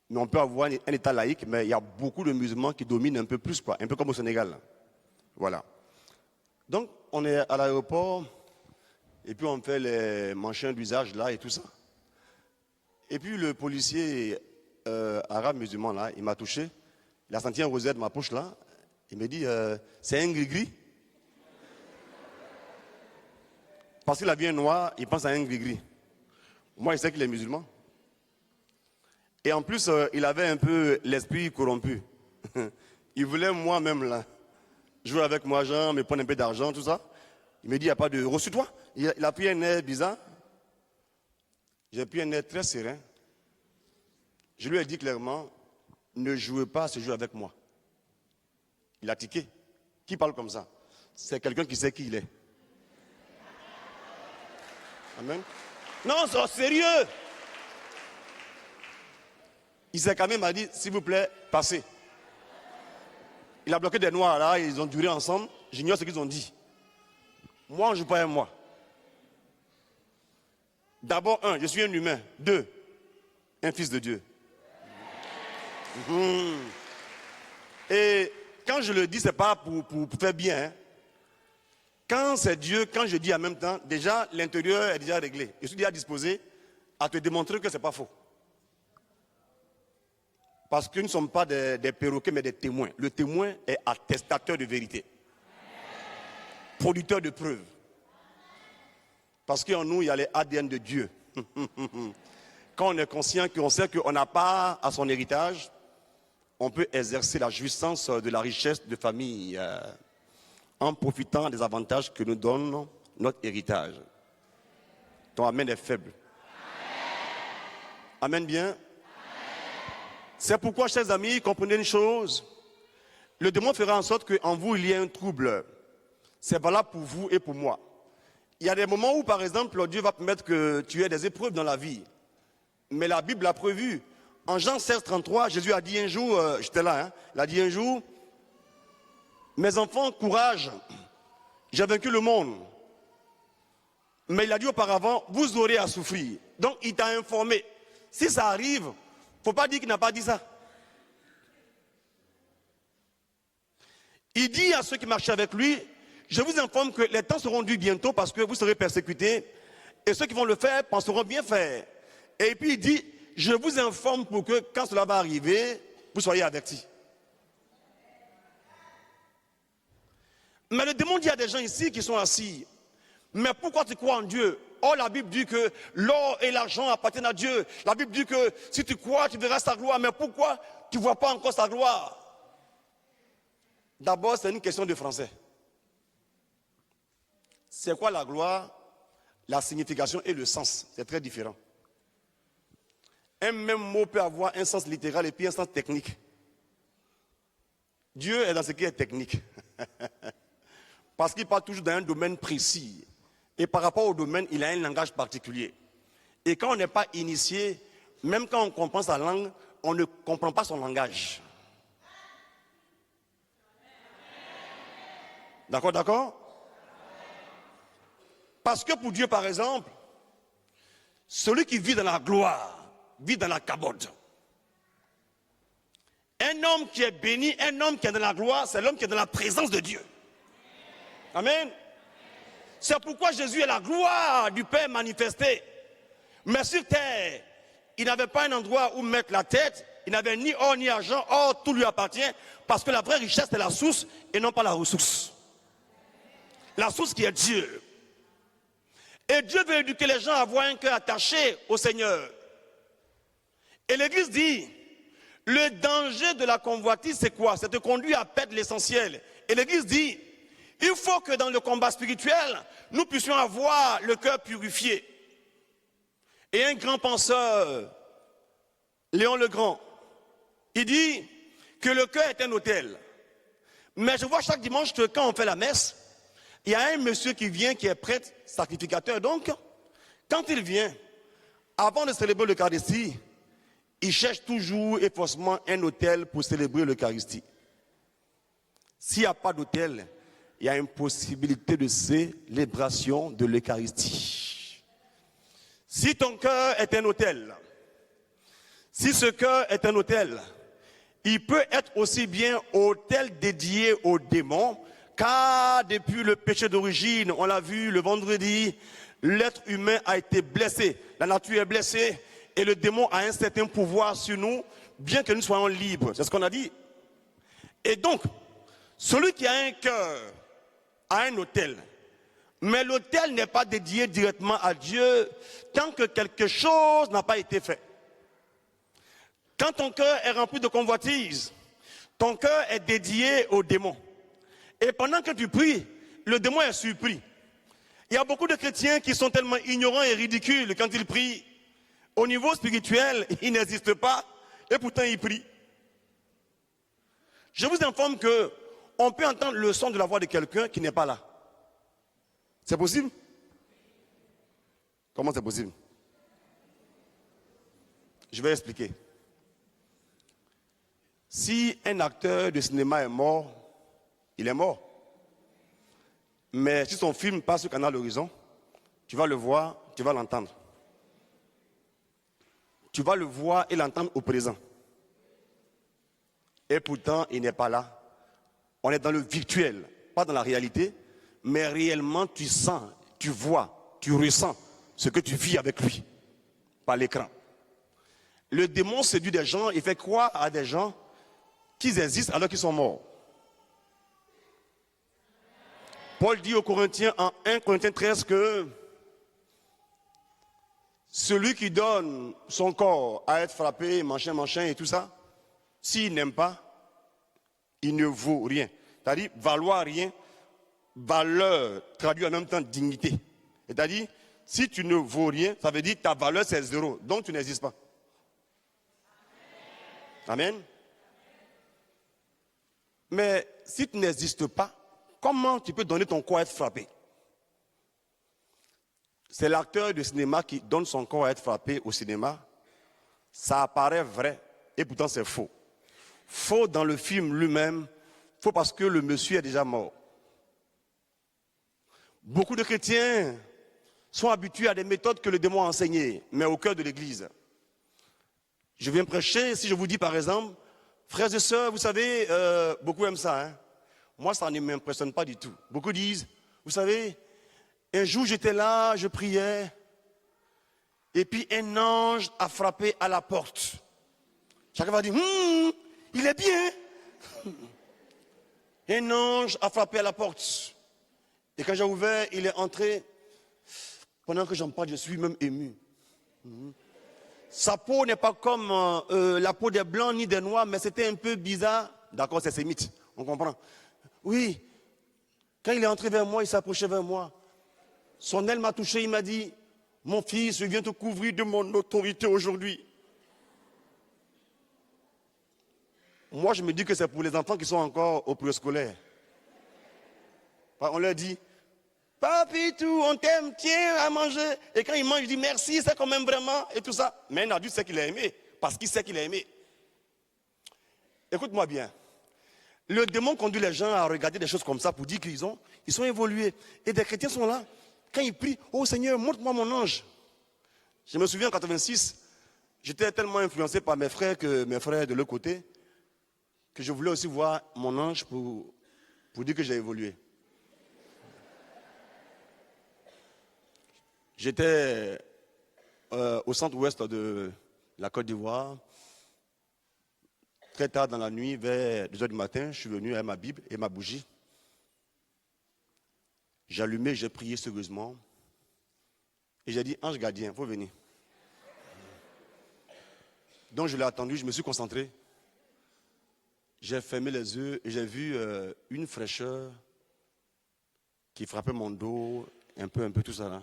Mais on peut avoir un État laïque, mais il y a beaucoup de musulmans qui dominent un peu plus, quoi, un peu comme au Sénégal. Voilà. Donc, on est à l'aéroport, et puis on fait les manchins d'usage là et tout ça. Et puis le policier arabe musulman là, il m'a touché, il a senti un rosette de ma poche là, il me dit, c'est un gris-gris. Parce qu'il a vu un noir, il pense à un gris-gris. Moi, je sais qu'il est musulman. Et en plus, il avait un peu l'esprit corrompu. Il voulait moi-même là, jouer avec moi, genre, me prendre un peu d'argent, tout ça. Il me dit, il n'y a pas de reçu-toi. Il a pris un air bizarre. J'ai pris un air très serein. Je lui ai dit clairement, ne jouez pas à ce jeu avec moi. Il a tiqué. Qui parle comme ça? C'est quelqu'un qui sait qui il est. Amen. Non, c'est sérieux. Il s'est quand même dit, s'il vous plaît, passez. Il a bloqué des noirs là, ils ont duré ensemble. J'ignore ce qu'ils ont dit. Moi, on ne joue pas avec moi. D'abord, un, je suis un humain. Deux, un fils de Dieu. Et quand je le dis, ce n'est pas pour faire bien. Hein. Quand c'est Dieu, quand je dis en même temps, déjà l'intérieur est déjà réglé. Je suis déjà disposé à te démontrer que ce n'est pas faux. Parce que nous ne sommes pas des perroquets, mais des témoins. Le témoin est attestateur de vérité. Producteur de preuves. Parce qu'en nous, il y a les ADN de Dieu. Quand on est conscient qu'on sait qu'on n'a pas à son héritage, on peut exercer la jouissance de la richesse de famille. en profitant des avantages que nous donne notre héritage. Ton amen est faible. Amen bien. C'est pourquoi, chers amis, comprenez une chose. Le démon fera en sorte qu'en vous, il y ait un trouble. C'est valable pour vous et pour moi. Il y a des moments où, par exemple, Dieu va permettre que tu aies des épreuves dans la vie. Mais la Bible l'a prévu. En Jean 16, 33, Jésus a dit un jour, j'étais là, il a dit un jour, mes enfants, courage, j'ai vaincu le monde. Mais il a dit auparavant, vous aurez à souffrir. Donc il t'a informé. Si ça arrive, il ne faut pas dire qu'il n'a pas dit ça. Il dit à ceux qui marchaient avec lui, je vous informe que les temps seront durs bientôt parce que vous serez persécutés. Et ceux qui vont le faire penseront bien faire. Et puis il dit, je vous informe pour que quand cela va arriver, vous soyez avertis. Mais le démon dit à des gens ici qui sont assis, mais pourquoi tu crois en Dieu? Oh, la Bible dit que l'or et l'argent appartiennent à Dieu. La Bible dit que si tu crois, tu verras sa gloire. Mais pourquoi tu ne vois pas encore sa gloire? D'abord, c'est une question de français. C'est quoi la gloire? La signification et le sens, c'est très différent. Un même mot peut avoir un sens littéral et puis un sens technique. Dieu est dans ce qui est technique. Parce qu'il parle toujours dans un domaine précis. Et par rapport au domaine, il a un langage particulier. Et quand on n'est pas initié, même quand on comprend sa langue, on ne comprend pas son langage. D'accord, d'accord? Parce que pour Dieu, par exemple, celui qui vit dans la gloire, vit dans la cabode. Un homme qui est béni, un homme qui est dans la gloire, c'est l'homme qui est dans la présence de Dieu. Amen. C'est pourquoi Jésus est la gloire du Père manifestée. Mais sur terre, il n'avait pas un endroit où mettre la tête, il n'avait ni or ni argent, or tout lui appartient, parce que la vraie richesse c'est la source et non pas la ressource. La source qui est Dieu. Et Dieu veut éduquer les gens à avoir un cœur attaché au Seigneur. Et l'Église dit, le danger de la convoitise, c'est quoi? C'est de conduire à perdre l'essentiel. Et l'Église dit, il faut que dans le combat spirituel, nous puissions avoir le cœur purifié. Et un grand penseur, Léon le Grand, il dit que le cœur est un autel. Mais je vois chaque dimanche que quand on fait la messe, il y a un monsieur qui vient, qui est prêtre, sacrificateur. Donc, quand il vient, avant de célébrer l'Eucharistie, il cherche toujours et forcément un autel pour célébrer l'Eucharistie. S'il n'y a pas d'autel, il y a une possibilité de célébration de l'Eucharistie. Si ton cœur est un autel, si ce cœur est un autel, il peut être aussi bien autel dédié aux démons, car depuis le péché d'origine, on l'a vu le vendredi, l'être humain a été blessé, la nature est blessée, et le démon a un certain pouvoir sur nous, bien que nous soyons libres. C'est ce qu'on a dit. Et donc, celui qui a un cœur a un autel. Mais l'autel n'est pas dédié directement à Dieu tant que quelque chose n'a pas été fait. Quand ton cœur est rempli de convoitise, ton cœur est dédié au démon. Et pendant que tu pries, le démon est surpris. Il y a beaucoup de chrétiens qui sont tellement ignorants et ridicules quand ils prient. Au niveau spirituel, ils n'existent pas et pourtant ils prient. Je vous informe que on peut entendre le son de la voix de quelqu'un qui n'est pas là. C'est possible? Comment c'est possible? Je vais expliquer. Si un acteur de cinéma est mort, il est mort. Mais si son film passe sur Canal Horizon, tu vas le voir, tu vas l'entendre. Tu vas le voir et l'entendre au présent. Et pourtant, il n'est pas là. On est dans le virtuel, pas dans la réalité, mais réellement tu sens, tu vois, tu ressens ce que tu vis avec lui, par l'écran. Le démon séduit des gens, il fait croire à des gens qu'ils existent alors qu'ils sont morts. Paul dit aux Corinthiens en 1 Corinthiens 13 que celui qui donne son corps à être frappé, machin et tout ça, s'il n'aime pas, il ne vaut rien. C'est-à-dire, valoir rien valeur traduit en même temps dignité. C'est-à-dire, si tu ne vaux rien, ça veut dire que ta valeur c'est zéro, donc tu n'existes pas. Amen. Mais si tu n'existes pas, comment tu peux donner ton corps à être frappé? C'est l'acteur de cinéma qui donne son corps à être frappé au cinéma. Ça apparaît vrai et pourtant c'est faux. Faux dans le film lui-même, faux parce que le monsieur est déjà mort. Beaucoup de chrétiens sont habitués à des méthodes que le démon a enseignées, mais au cœur de l'église. Je viens prêcher, si je vous dis par exemple, frères et sœurs, vous savez, beaucoup aiment ça. Hein? Moi, ça ne m'impressionne pas du tout. Beaucoup disent, vous savez, un jour j'étais là, je priais, et puis un ange a frappé à la porte. Chacun va dire, il est bien. Un ange a frappé à la porte. Et quand j'ai ouvert, il est entré. Pendant que j'en parle, je suis même ému. Sa peau n'est pas comme la peau des blancs ni des noirs, mais c'était un peu bizarre. D'accord, c'est sémite, on comprend. Oui, quand il est entré vers moi, il s'approchait vers moi. Son aile m'a touché, il m'a dit, mon fils, je viens te couvrir de mon autorité aujourd'hui. Moi, je me dis que c'est pour les enfants qui sont encore au préscolaire. On leur dit, Papitou, on t'aime, tiens à manger. Et quand il mange, il dit merci, c'est quand même vraiment, et tout ça. Mais un adulte sait qu'il a aimé, parce qu'il sait qu'il a aimé. Écoute-moi bien. Le démon conduit les gens à regarder des choses comme ça pour dire qu'ils sont évolués. Et des chrétiens sont là. Quand ils prient, oh Seigneur, montre-moi mon ange. Je me souviens en 86, j'étais tellement influencé par mes frères de l'autre côté, que je voulais aussi voir mon ange pour dire que j'ai évolué. J'étais au centre-ouest de la Côte d'Ivoire. Très tard dans la nuit, vers 2h du matin, je suis venu avec ma Bible et ma bougie. J'ai allumé, j'ai prié sérieusement. Et j'ai dit, ange gardien, il faut venir. Donc je l'ai attendu, je me suis concentré. J'ai fermé les yeux et j'ai vu une fraîcheur qui frappait mon dos, un peu tout ça là.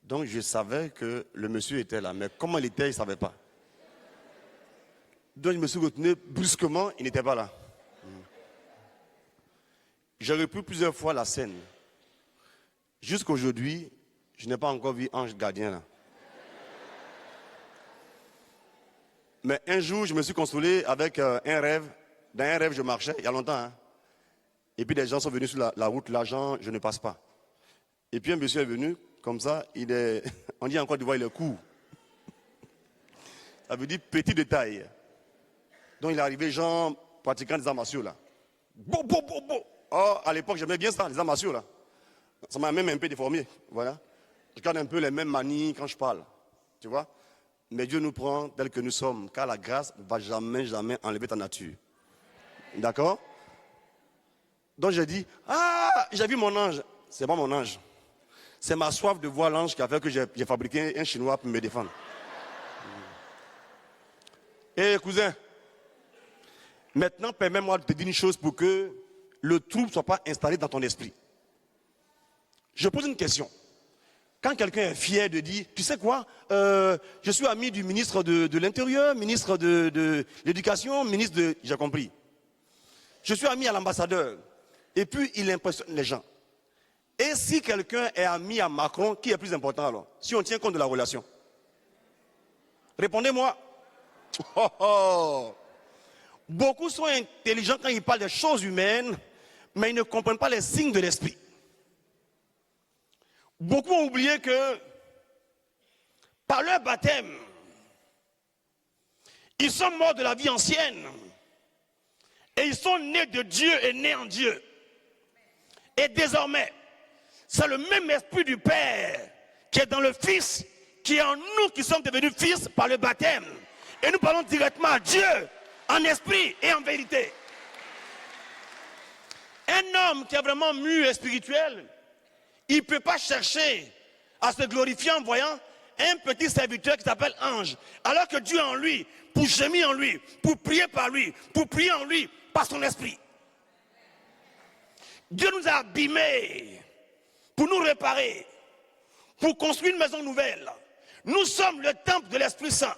Donc je savais que le monsieur était là, mais comment il était, il ne savait pas. Donc je me suis retenu brusquement, il n'était pas là. J'ai repris plusieurs fois la scène. Jusqu'à aujourd'hui, je n'ai pas encore vu ange gardien là. Mais un jour, je me suis consolé avec un rêve. Dans un rêve, je marchais, il y a longtemps. Hein. Et puis des gens sont venus sur la route, l'argent, je ne passe pas. Et puis un monsieur est venu, comme ça, on dit en Côte d'Ivoire, il est court. Ça veut dire petit de taille. Donc il est arrivé, gens pratiquant des arts martiaux là. Bo. Oh, à l'époque, j'aimais bien ça, les arts martiaux là. Ça m'a même un peu déformé, voilà. Je garde un peu les mêmes manies quand je parle, tu vois. Mais Dieu nous prend tel que nous sommes, car la grâce ne va jamais enlever ta nature. D'accord? Donc j'ai dit, j'ai vu mon ange. C'est pas mon ange. C'est ma soif de voir l'ange qui a fait que j'ai fabriqué un Chinois pour me défendre. Et cousin, maintenant permets-moi de te dire une chose pour que le trouble ne soit pas installé dans ton esprit. Je pose une question. Quand quelqu'un est fier de dire, tu sais quoi, je suis ami du ministre de l'Intérieur, ministre de l'Éducation, ministre de... J'ai compris. Je suis ami à l'ambassadeur. Et puis, il impressionne les gens. Et si quelqu'un est ami à Macron, qui est plus important alors? Si on tient compte de la relation. Répondez-moi. Beaucoup sont intelligents quand ils parlent des choses humaines, mais ils ne comprennent pas les signes de l'esprit. Beaucoup ont oublié que par leur baptême, ils sont morts de la vie ancienne et ils sont nés de Dieu et nés en Dieu. Et désormais, c'est le même esprit du Père qui est dans le Fils, qui est en nous qui sommes devenus fils par le baptême. Et nous parlons directement à Dieu en esprit et en vérité. Un homme qui est vraiment mûr et spirituel, il ne peut pas chercher à se glorifier en voyant un petit serviteur qui s'appelle ange. Alors que Dieu est en lui, pour gémir en lui, pour prier par lui, pour prier en lui, par son esprit. Dieu nous a abîmés pour nous réparer, pour construire une maison nouvelle. Nous sommes le temple de l'Esprit Saint.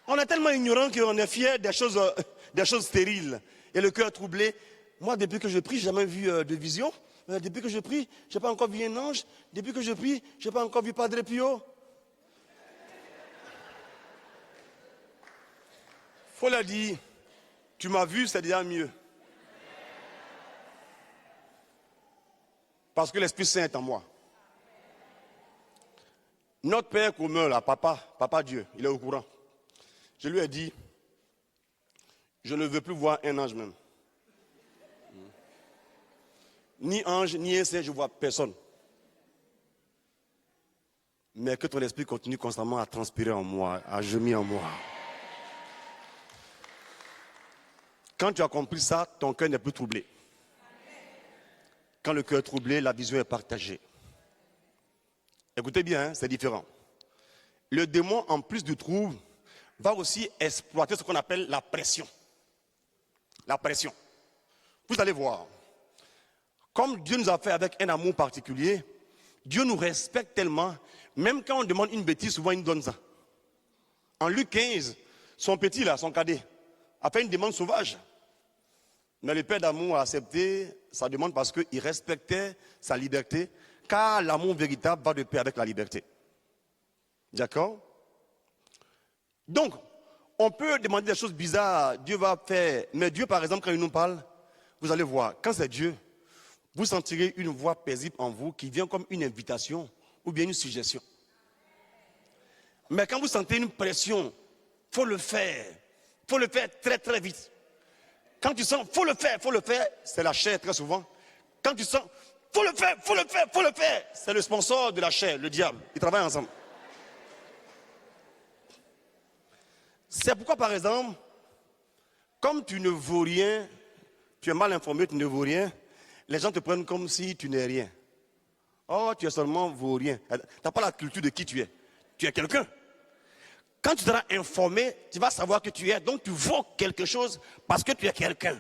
On est tellement ignorant qu'on est fier des choses stériles et le cœur troublé. Moi, depuis que je prie, je n'ai jamais vu de vision. Depuis que je prie, je n'ai pas encore vu un ange. Depuis que je prie, je n'ai pas encore vu Padre Pio. Faut leur dire, tu m'as vu, c'est déjà mieux. Parce que l'Esprit Saint est en moi. Notre Père commun, là, Papa Dieu, il est au courant. Je lui ai dit, je ne veux plus voir un ange même. Ni ange, ni un saint, je ne vois personne. Mais que ton esprit continue constamment à transpirer en moi, à gémir en moi. Quand tu as compris ça, ton cœur n'est plus troublé. Quand le cœur est troublé, la vision est partagée. Écoutez bien, hein, c'est différent. Le démon, en plus du trouble, va aussi exploiter ce qu'on appelle la pression. La pression. Vous allez voir. Comme Dieu nous a fait avec un amour particulier, Dieu nous respecte tellement, même quand on demande une bêtise, souvent il nous donne ça. En Luc 15, son petit là, son cadet, a fait une demande sauvage. Mais le Père d'amour a accepté sa demande parce qu'il respectait sa liberté, car l'amour véritable va de pair avec la liberté. D'accord? Donc, on peut demander des choses bizarres, Dieu va faire, mais Dieu par exemple quand il nous parle, vous allez voir, quand c'est Dieu, vous sentirez une voix paisible en vous qui vient comme une invitation ou bien une suggestion. Mais quand vous sentez une pression, il faut le faire très très vite. Quand tu sens, faut le faire, c'est la chair très souvent. Quand tu sens, faut le faire, c'est le sponsor de la chair, le diable. Ils travaillent ensemble. C'est pourquoi, par exemple, comme tu ne vaux rien, tu es mal informé, tu ne vaux rien, les gens te prennent comme si tu n'es rien. Oh, tu es seulement vaut rien. Tu n'as pas la culture de qui tu es. Tu es quelqu'un. Quand tu seras informé, tu vas savoir que tu es, donc tu vaux quelque chose parce que tu es quelqu'un.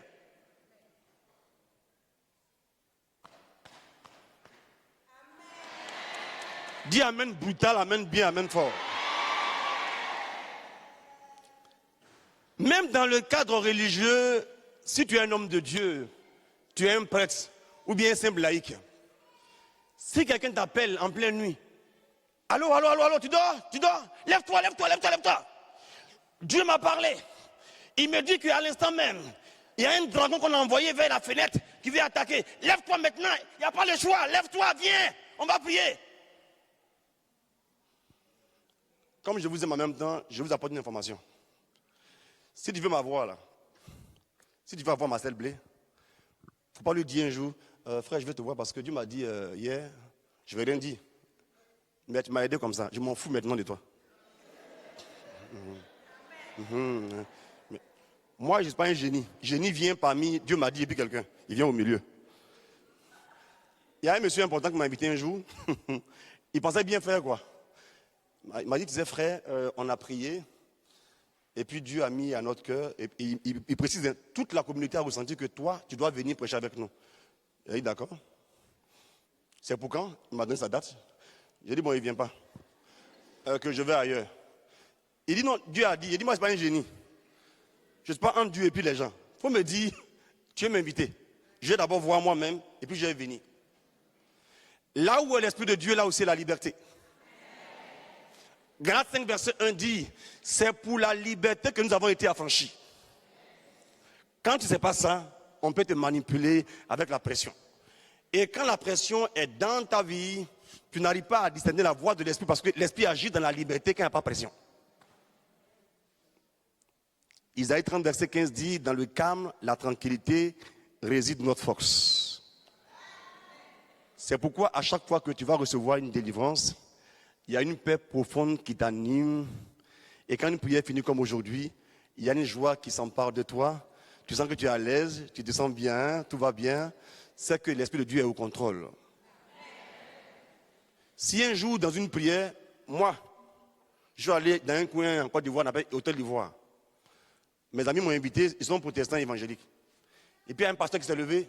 Dis amen brutal, amen bien, amen fort. Même dans le cadre religieux, si tu es un homme de Dieu, tu es un prêtre ou bien un simple laïc, si quelqu'un t'appelle en pleine nuit, allô, tu dors, lève-toi. Dieu m'a parlé. Il me dit qu'à l'instant même, il y a un dragon qu'on a envoyé vers la fenêtre qui veut attaquer. Lève-toi maintenant, il n'y a pas le choix, lève-toi, viens, on va prier. Comme je vous aime en même temps, je vous apporte une information. Si tu veux m'avoir là, si tu veux avoir Marcel Blé, il ne faut pas lui dire un jour, frère, je vais te voir parce que Dieu m'a dit hier, je ne vais rien dire. Mais tu m'as aidé comme ça, je m'en fous maintenant de toi. Moi, je ne suis pas un génie. Génie vient parmi, Dieu m'a dit, et puis quelqu'un. Il vient au milieu. Il y a un monsieur important qui m'a invité un jour. Il pensait bien faire quoi. Il m'a dit, tu sais frère, on a prié. Et puis Dieu a mis à notre cœur, et il précise, toute la communauté a ressenti que toi, tu dois venir prêcher avec nous. Il a dit d'accord. C'est pour quand? Il m'a donné sa date. J'ai dit bon, il ne vient pas. Que je vais ailleurs. Il dit non, Dieu a dit. Il dit moi, je ne suis pas un génie. Je ne suis pas entre Dieu et puis les gens. Il faut me dire, tu veux m'inviter. Je vais d'abord voir moi-même, et puis je vais venir. Là où est l'Esprit de Dieu, là où c'est la liberté. Galates 5, verset 1 dit, c'est pour la liberté que nous avons été affranchis. Quand tu ne sais pas ça, on peut te manipuler avec la pression. Et quand la pression est dans ta vie, tu n'arrives pas à discerner la voix de l'Esprit parce que l'Esprit agit dans la liberté quand il n'y a pas de pression. Isaïe 30, verset 15 dit, dans le calme, la tranquillité réside notre force. C'est pourquoi à chaque fois que tu vas recevoir une délivrance, il y a une paix profonde qui t'anime. Et quand une prière finit comme aujourd'hui, il y a une joie qui s'empare de toi. Tu sens que tu es à l'aise, tu te sens bien, tout va bien. C'est que l'Esprit de Dieu est au contrôle. Si un jour, dans une prière, moi, je vais aller dans un coin en Côte d'Ivoire, on appelle Hôtel d'Ivoire. Mes amis m'ont invité, ils sont protestants évangéliques. Et puis il y a un pasteur qui s'est levé.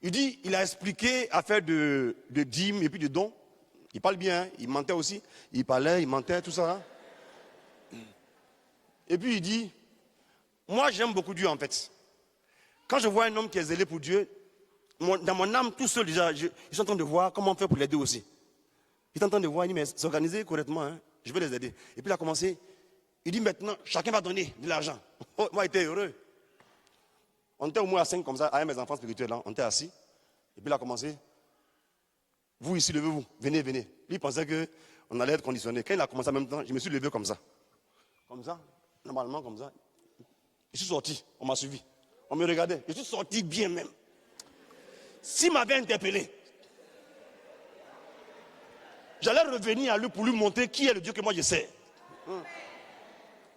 Il dit, il a expliqué à faire de dîmes et puis de dons. Il parle bien, hein, il mentait aussi. Il parlait, il mentait, tout ça. Hein. Et puis il dit, moi j'aime beaucoup Dieu en fait. Quand je vois un homme qui est zélé pour Dieu, dans mon âme, tout seul déjà, je suis en train de voir comment faire pour l'aider aussi. Il est en train de voir, il dit, mais s'organiser correctement, hein, je vais les aider. Et puis il a commencé, il dit maintenant, chacun va donner de l'argent. Oh, moi j'étais heureux. On était au moins à 5 comme ça, avec mes enfants spirituels, là, on était assis. Et puis il a commencé, vous ici, levez-vous, venez, venez. Lui il pensait qu'on allait être conditionné. Quand il a commencé en même temps, je me suis levé comme ça. Comme ça, normalement comme ça. Je suis sorti, on m'a suivi. On me regardait, je suis sorti bien même. S'il m'avait interpellé, j'allais revenir à lui pour lui montrer qui est le Dieu que moi je sais.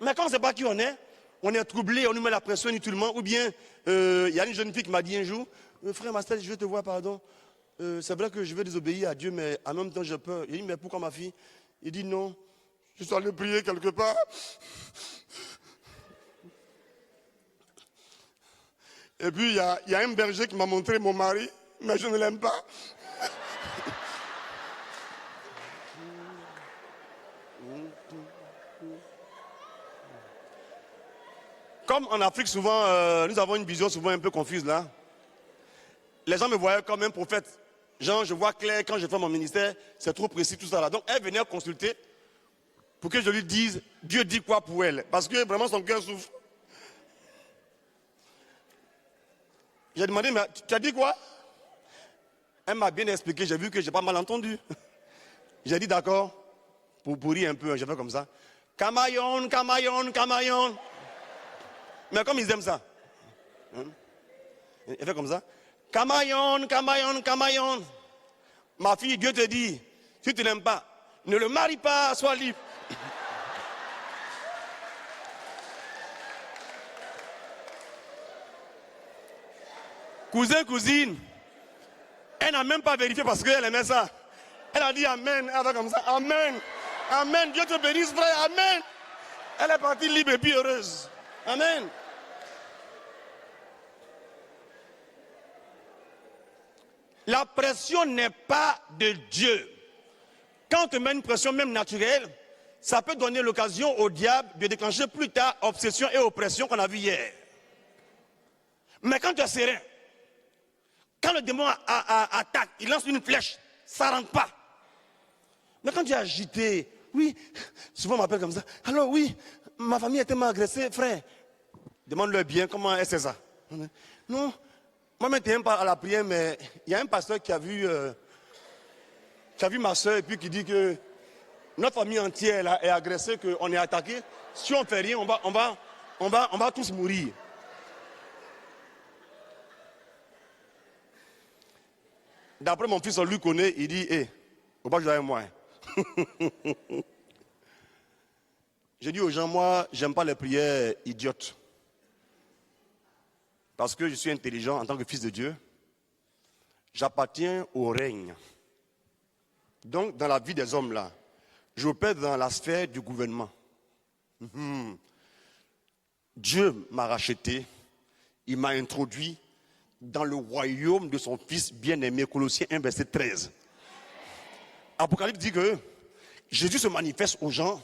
Mais quand on ne sait pas qui on est troublé, on nous met la pression inutilement. Ou bien, il y a une jeune fille qui m'a dit un jour, frère Mastel, je veux te voir, pardon. C'est vrai que je veux désobéir à Dieu, mais en même temps j'ai peur. Il dit, mais pourquoi ma fille? Il dit, non, je suis allé prier quelque part. Et puis, il y a un berger qui m'a montré mon mari, mais je ne l'aime pas. Comme en Afrique, souvent, nous avons une vision souvent un peu confuse là. Les gens me voyaient comme un prophète. Genre, je vois clair quand je fais mon ministère, c'est trop précis, tout ça là. Donc, elle venait consulter pour que je lui dise, Dieu dit quoi pour elle. Parce que vraiment, son cœur souffre. J'ai demandé, mais tu as dit quoi? Elle m'a bien expliqué, j'ai vu que je n'ai pas mal entendu. J'ai dit d'accord, pour pourrir un peu, j'ai fait comme ça. Camaillon, camaillon, camaillon. Mais comme ils aiment ça. Hein? Elle fait comme ça. Camaillon, camaillon, camaillon. Ma fille, Dieu te dit, si tu n'aimes pas, ne le marie pas, sois libre. Cousin, cousine, elle n'a même pas vérifié parce qu'elle aimait ça. Elle a dit Amen, elle va comme ça, Amen, Amen, Dieu te bénisse frère, Amen. Elle est partie libre et puis heureuse. Amen. La pression n'est pas de Dieu. Quand on te met une pression même naturelle, ça peut donner l'occasion au diable de déclencher plus tard obsession et oppression qu'on a vu hier. Mais quand tu es serein, quand le démon attaque, il lance une flèche, ça ne rentre pas. Mais quand tu es agité, oui, souvent on m'appelle comme ça. Alors oui, ma famille a été agressée, frère. Demande-leur bien comment est-ce ça. Non, moi je ne tiens pas à la prière, mais il y a un pasteur qui a vu ma soeur et puis qui dit que notre famille entière là, est agressée, qu'on est attaqué. Si on ne fait rien, on va tous mourir. D'après mon fils, on lui connaît, il dit, hé, faut pas jouer avec moi. J'ai dit aux gens, moi, j'aime pas les prières idiotes. Parce que je suis intelligent en tant que fils de Dieu. J'appartiens au règne. Donc, dans la vie des hommes là, j'opère dans la sphère du gouvernement. Dieu m'a racheté, il m'a introduit dans le royaume de son fils bien-aimé, Colossiens 1, verset 13. Apocalypse dit que Jésus se manifeste aux gens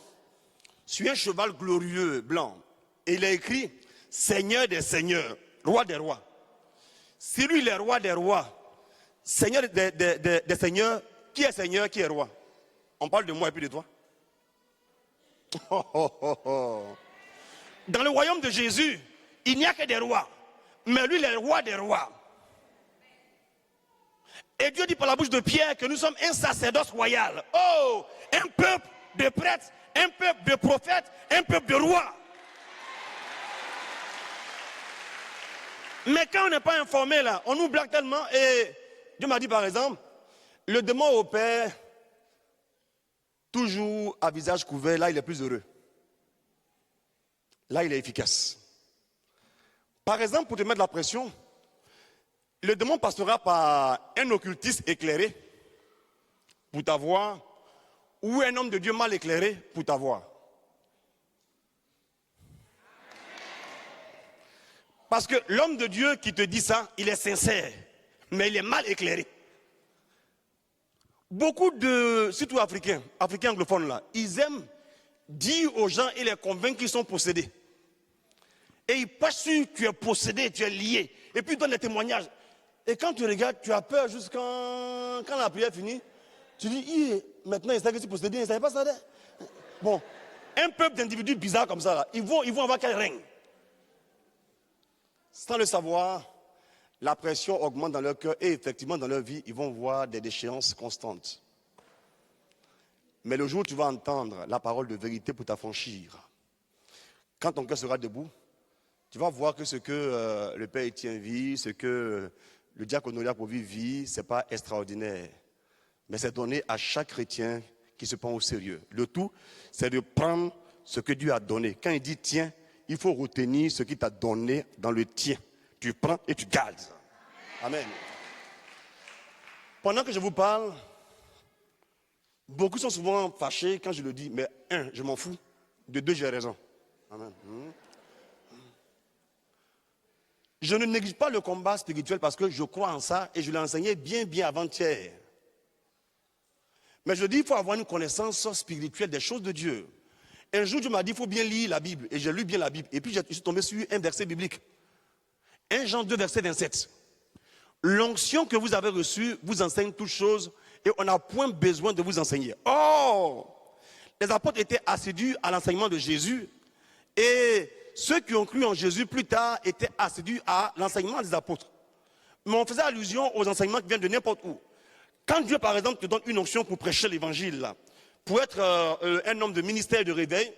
sur un cheval glorieux, blanc. Et il a écrit, Seigneur des seigneurs, roi des rois. Si lui, il est roi des rois, Seigneur des seigneurs, qui est seigneur, qui est roi? On parle de moi et puis de toi. Dans le royaume de Jésus, il n'y a que des rois. Mais lui, il est le roi des rois. Et Dieu dit par la bouche de Pierre que nous sommes un sacerdoce royal. Oh, un peuple de prêtres, un peuple de prophètes, un peuple de rois. Mais quand on n'est pas informé là, on nous blague tellement. Et Dieu m'a dit par exemple, le démon opère toujours à visage couvert, là il est plus heureux. Là il est efficace. Par exemple, pour te mettre la pression, le démon passera par un occultiste éclairé pour t'avoir, ou un homme de Dieu mal éclairé pour t'avoir. Parce que l'homme de Dieu qui te dit ça, il est sincère, mais il est mal éclairé. Beaucoup de, surtout africains anglophones là, ils aiment dire aux gens et les convaincre qu'ils sont possédés. Et ils pensent que tu es possédé, tu es lié. Et puis ils donnent des témoignages. Et quand tu regardes, tu as peur jusqu'à quand la prière finit. Tu dis, maintenant il savent que tu es possédé, ils ne savaient pas ça. Bon, un peuple d'individus bizarres comme ça, là, ils vont avoir quel règne? Sans le savoir, la pression augmente dans leur cœur et effectivement dans leur vie, ils vont voir des déchéances constantes. Mais le jour où tu vas entendre la parole de vérité pour t'affranchir, quand ton cœur sera debout, tu vas voir que ce que le Père Étienne vit, ce que le diacre Honoré Apovi vit, ce n'est pas extraordinaire. Mais c'est donné à chaque chrétien qui se prend au sérieux. Le tout, c'est de prendre ce que Dieu a donné. Quand il dit tiens, il faut retenir ce qu'il t'a donné dans le tien. Tu prends et tu gardes. Amen. Pendant que je vous parle, beaucoup sont souvent fâchés quand je le dis. Mais un, je m'en fous. De deux, j'ai raison. Amen. Je ne néglige pas le combat spirituel parce que je crois en ça et je l'ai enseigné bien avant-hier. Mais je dis qu'il faut avoir une connaissance spirituelle des choses de Dieu. Un jour, Dieu m'a dit qu'il faut bien lire la Bible. Et j'ai lu bien la Bible. Et puis, je suis tombé sur un verset biblique. 1 Jean 2, verset 27. L'onction que vous avez reçue vous enseigne toutes choses et on n'a point besoin de vous enseigner. Oh! Les apôtres étaient assidus à l'enseignement de Jésus et ceux qui ont cru en Jésus plus tard étaient assidus à l'enseignement des apôtres. Mais on faisait allusion aux enseignements qui viennent de n'importe où. Quand Dieu, par exemple, te donne une onction pour prêcher l'évangile, pour être un homme de ministère de réveil,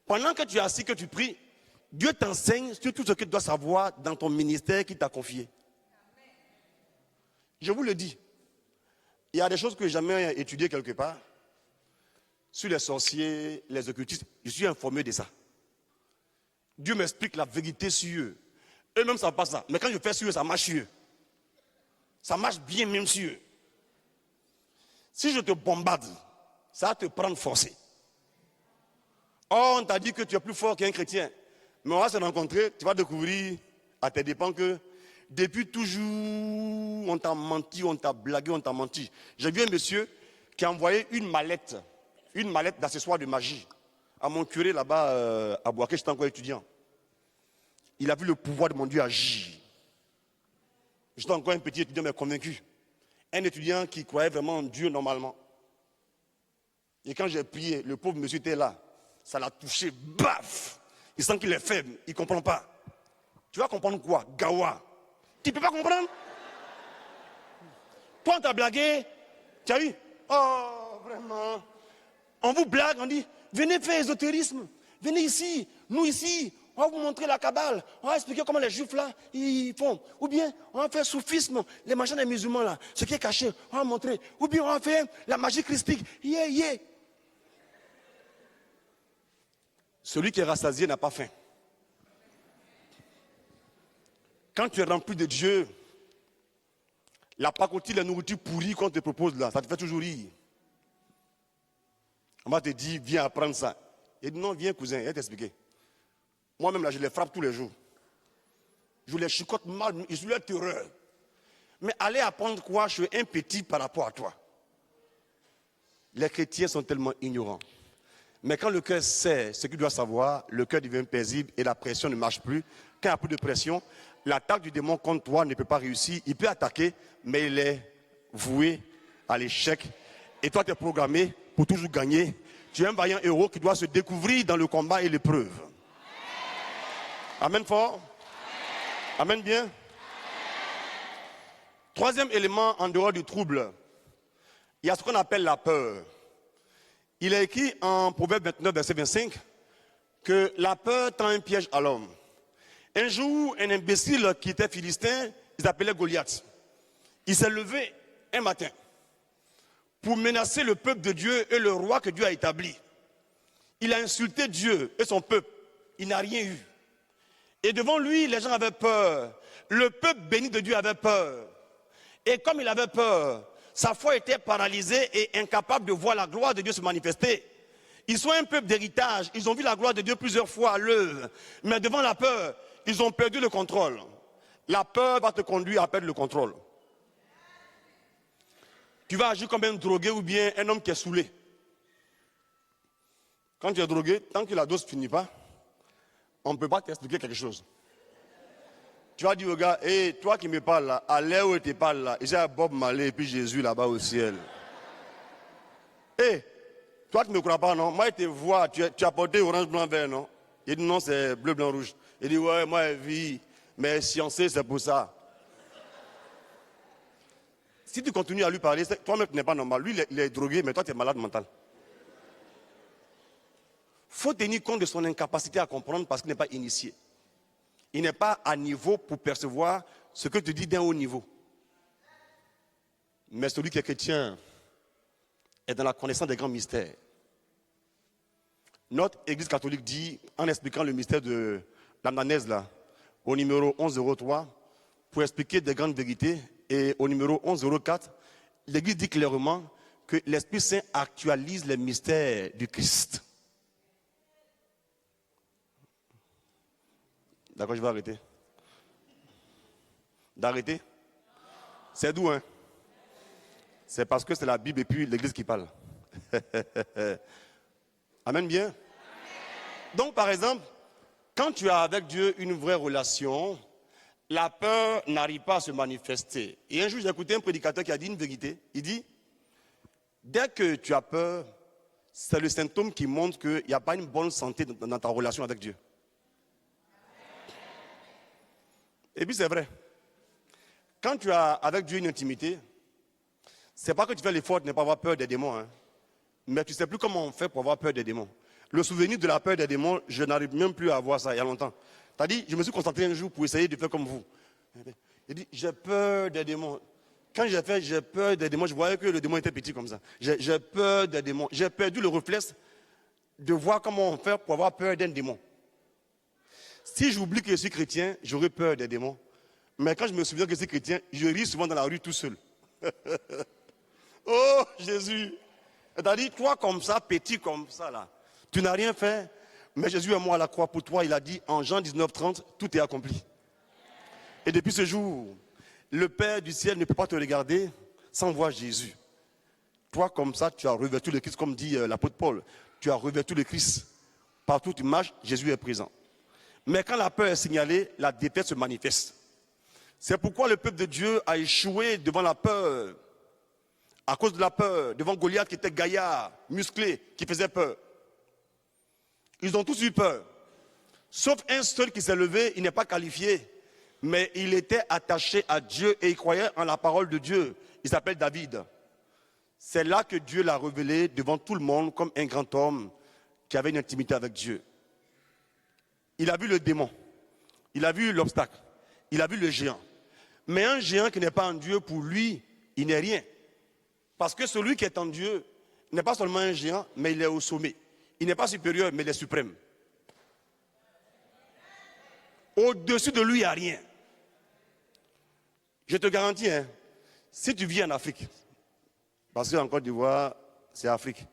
pendant que tu es assis, que tu pries, Dieu t'enseigne sur tout ce que tu dois savoir dans ton ministère qu'il t'a confié. Je vous le dis, il y a des choses que je n'ai jamais étudiées quelque part. Sur les sorciers, les occultistes, je suis informé de ça. Dieu m'explique la vérité sur eux. Eux-mêmes ne savent pas ça. Mais quand je fais sur eux, ça marche sur eux. Ça marche bien même sur eux. Si je te bombarde, ça va te prendre forcé. Oh, on t'a dit que tu es plus fort qu'un chrétien. Mais on va se rencontrer, tu vas découvrir à tes dépens que depuis toujours, on t'a menti, on t'a blagué, on t'a menti. J'ai vu un monsieur qui a envoyé une mallette d'accessoires de magie à mon curé là-bas à Boaké, j'étais encore étudiant. Il a vu le pouvoir de mon Dieu agir. J'étais encore un petit étudiant mais convaincu. Un étudiant qui croyait vraiment en Dieu normalement. Et quand j'ai prié, le pauvre monsieur était là. Ça l'a touché, baf! Il sent qu'il est faible, il ne comprend pas. Tu vas comprendre quoi? Gawa. Tu ne peux pas comprendre? Toi, on t'a blagué. Tu as eu? Oh, vraiment. On vous blague, on dit, venez faire ésotérisme. Venez ici, nous ici. On va vous montrer la Kabbale. On va expliquer comment les juifs là, ils font. Ou bien, on va faire soufisme, les machins des musulmans là. Ce qui est caché, on va montrer. Ou bien, on va faire la magie christique. Yeah. Celui qui est rassasié n'a pas faim. Quand tu es rempli de Dieu, la pacotille, la nourriture pourrie qu'on te propose là, ça te fait toujours rire. On va te dire, viens apprendre ça. Il dit, non, viens cousin, je vais t'expliquer. Moi-même là, je les frappe tous les jours. Je les chicote mal, je suis leur terreur. Mais allez apprendre quoi? Je suis un petit par rapport à toi. Les chrétiens sont tellement ignorants. Mais quand le cœur sait ce qu'il doit savoir, le cœur devient paisible et la pression ne marche plus. Quand il n'y a plus de pression, l'attaque du démon contre toi ne peut pas réussir. Il peut attaquer, mais il est voué à l'échec. Et toi, tu es programmé pour toujours gagner. Tu es un vaillant héros qui doit se découvrir dans le combat et l'épreuve. Amen fort. Amen bien. Troisième élément en dehors du trouble, il y a ce qu'on appelle la peur. Il est écrit en Proverbe 29, verset 25, que la peur tend un piège à l'homme. Un jour, un imbécile qui était philistin, il s'appelait Goliath. Il s'est levé un matin pour menacer le peuple de Dieu et le roi que Dieu a établi. Il a insulté Dieu et son peuple. Il n'a rien eu. Et devant lui, les gens avaient peur. Le peuple béni de Dieu avait peur. Et comme il avait peur, sa foi était paralysée et incapable de voir la gloire de Dieu se manifester. Ils sont un peuple d'héritage. Ils ont vu la gloire de Dieu plusieurs fois à l'œuvre. Mais devant la peur, Ils ont perdu le contrôle. La peur va te conduire à perdre le contrôle. Tu vas agir comme un drogué ou bien un homme qui est saoulé. Quand tu es drogué, tant que la dose ne finit pas, on ne peut pas t'expliquer quelque chose. Tu vas dire au gars, hey, toi qui me parles là, à l'heure où tu parles là, j'ai Bob Marley et puis Jésus là-bas au ciel. Hey, toi tu ne me crois pas, non? Moi je te vois, tu as porté orange, blanc, vert, non? Il dit non, c'est bleu, blanc, rouge. Il dit ouais, moi je vis, mais sciencé, c'est pour ça. Si tu continues à lui parler, toi-même tu n'es pas normal. Lui il est drogué, mais toi tu es malade mental. Il faut tenir compte de son incapacité à comprendre parce qu'il n'est pas initié. Il n'est pas à niveau pour percevoir ce que tu dis d'un haut niveau. Mais celui qui est chrétien est dans la connaissance des grands mystères. Notre Église catholique dit, en expliquant le mystère de l'ananaise là, au numéro 1103, pour expliquer des grandes vérités, et au numéro 1104, l'Église dit clairement que l'Esprit Saint actualise les mystères du Christ. D'accord, je vais arrêter. D'arrêter? C'est d'où, hein? C'est parce que c'est la Bible et puis l'Église qui parle. Amen bien? Amen. Donc, par exemple, quand tu as avec Dieu une vraie relation, la peur n'arrive pas à se manifester. Et un jour, j'ai écouté un prédicateur qui a dit une vérité. Il dit, dès que tu as peur, c'est le symptôme qui montre qu'il n'y a pas une bonne santé dans ta relation avec Dieu. Et puis c'est vrai. Quand tu as avec Dieu une intimité, c'est pas que tu fais l'effort de ne pas avoir peur des démons, hein, mais tu ne sais plus comment on fait pour avoir peur des démons. Le souvenir de la peur des démons, je n'arrive même plus à avoir ça il y a longtemps. Tu as dit, je me suis concentré un jour pour essayer de faire comme vous. Il dit, j'ai peur des démons. Quand j'ai fait, j'ai peur des démons, je voyais que le démon était petit comme ça. J'ai peur des démons. J'ai perdu le réflexe de voir comment on fait pour avoir peur d'un démon. Si j'oublie que je suis chrétien, j'aurais peur des démons. Mais quand je me souviens que je suis chrétien, je ris souvent dans la rue tout seul. Oh Jésus! C'est-à-dire, toi comme ça, petit comme ça là, tu n'as rien fait, mais Jésus est mort à la croix pour toi. Il a dit en Jean 19:30, tout est accompli. Et depuis ce jour, le Père du ciel ne peut pas te regarder sans voir Jésus. Toi comme ça, tu as revêtu le Christ, comme dit l'apôtre Paul. Tu as revêtu le Christ. Partout où tu marches, Jésus est présent. Mais quand la peur est signalée, la défaite se manifeste. C'est pourquoi le peuple de Dieu a échoué devant la peur. À cause de la peur, devant Goliath qui était gaillard, musclé, qui faisait peur. Ils ont tous eu peur. Sauf un seul qui s'est levé, il n'est pas qualifié. Mais il était attaché à Dieu et il croyait en la parole de Dieu. Il s'appelle David. C'est là que Dieu l'a révélé devant tout le monde comme un grand homme qui avait une intimité avec Dieu. Il a vu le démon, il a vu l'obstacle, il a vu le géant. Mais un géant qui n'est pas en Dieu, pour lui, il n'est rien. Parce que celui qui est en Dieu n'est pas seulement un géant, mais il est au sommet. Il n'est pas supérieur, mais il est suprême. Au-dessus de lui, il n'y a rien. Je te garantis, hein, si tu vis en Afrique, parce qu'en Côte d'Ivoire, c'est Afrique.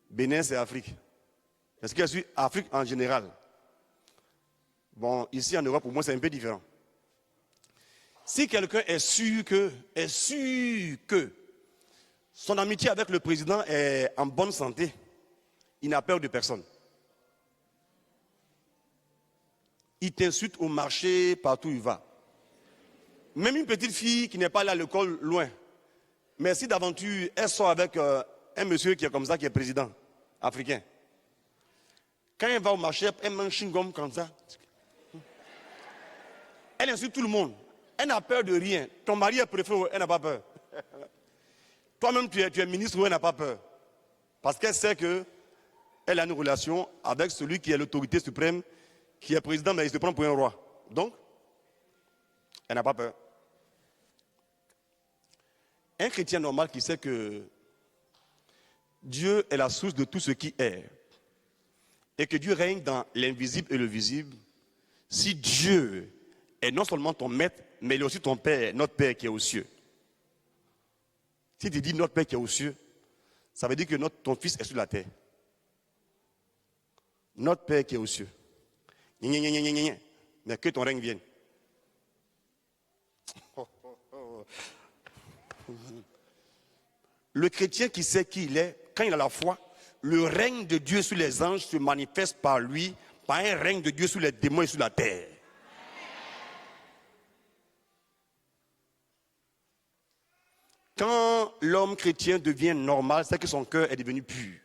Bénin, c'est Afrique. Est-ce que je suis Afrique en général? Bon, ici en Europe, pour moi, c'est un peu différent. Si quelqu'un est sûr que son amitié avec le président est en bonne santé, il n'a peur de personne. Il t'insulte au marché, partout où il va. Même une petite fille qui n'est pas allée à l'école loin, mais si d'aventure elle sort avec un monsieur qui est comme ça, qui est président africain, quand elle va au marché, elle mange chewing-gum comme ça. Elle insulte tout le monde. Elle n'a peur de rien. Ton mari est préfet, elle n'a pas peur. Toi-même, tu es ministre, elle n'a pas peur. Parce qu'elle sait qu'elle a une relation avec celui qui est l'autorité suprême, qui est président, mais il se prend pour un roi. Donc, elle n'a pas peur. Un chrétien normal qui sait que Dieu est la source de tout ce qui est, et que Dieu règne dans l'invisible et le visible, si Dieu est non seulement ton maître, mais il est aussi ton Père, notre Père qui est aux cieux. Si tu dis notre Père qui est aux cieux, ça veut dire que ton Fils est sur la terre. Notre Père qui est aux cieux. mais que ton règne vienne. Le chrétien qui sait qui il est, quand il a la foi, le règne de Dieu sur les anges se manifeste par lui, par un règne de Dieu sur les démons et sur la terre. Quand l'homme chrétien devient normal, c'est que son cœur est devenu pur.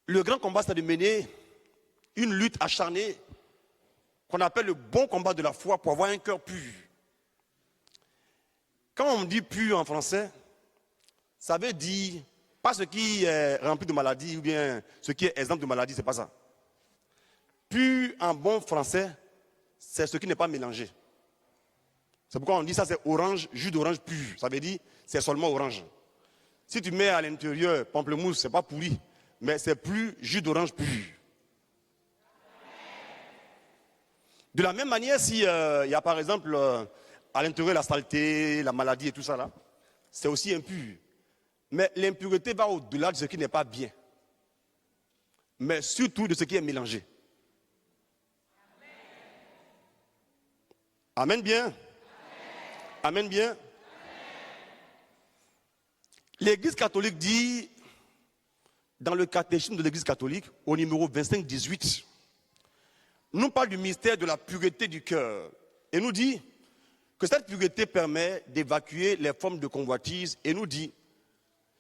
Le grand combat, c'est de mener une lutte acharnée qu'on appelle le bon combat de la foi pour avoir un cœur pur. Quand on dit pur en français, ça veut dire pas ce qui est rempli de maladies ou bien ce qui est exempt de maladies, c'est pas ça. Pur en bon français, c'est ce qui n'est pas mélangé. C'est pourquoi on dit ça, c'est orange, jus d'orange pur. Ça veut dire c'est seulement orange. Si tu mets à l'intérieur pamplemousse, c'est pas pourri, mais c'est plus jus d'orange pur. De la même manière, si il y a par exemple à l'intérieur la saleté, la maladie et tout ça là, c'est aussi impur. Mais l'impureté va au-delà de ce qui n'est pas bien. Mais surtout de ce qui est mélangé. Amen bien. Amen bien. L'Église catholique dit, dans le catéchisme de l'Église catholique, au numéro 25-18, nous parle du mystère de la pureté du cœur. Et nous dit que cette pureté permet d'évacuer les formes de convoitise. Et nous dit,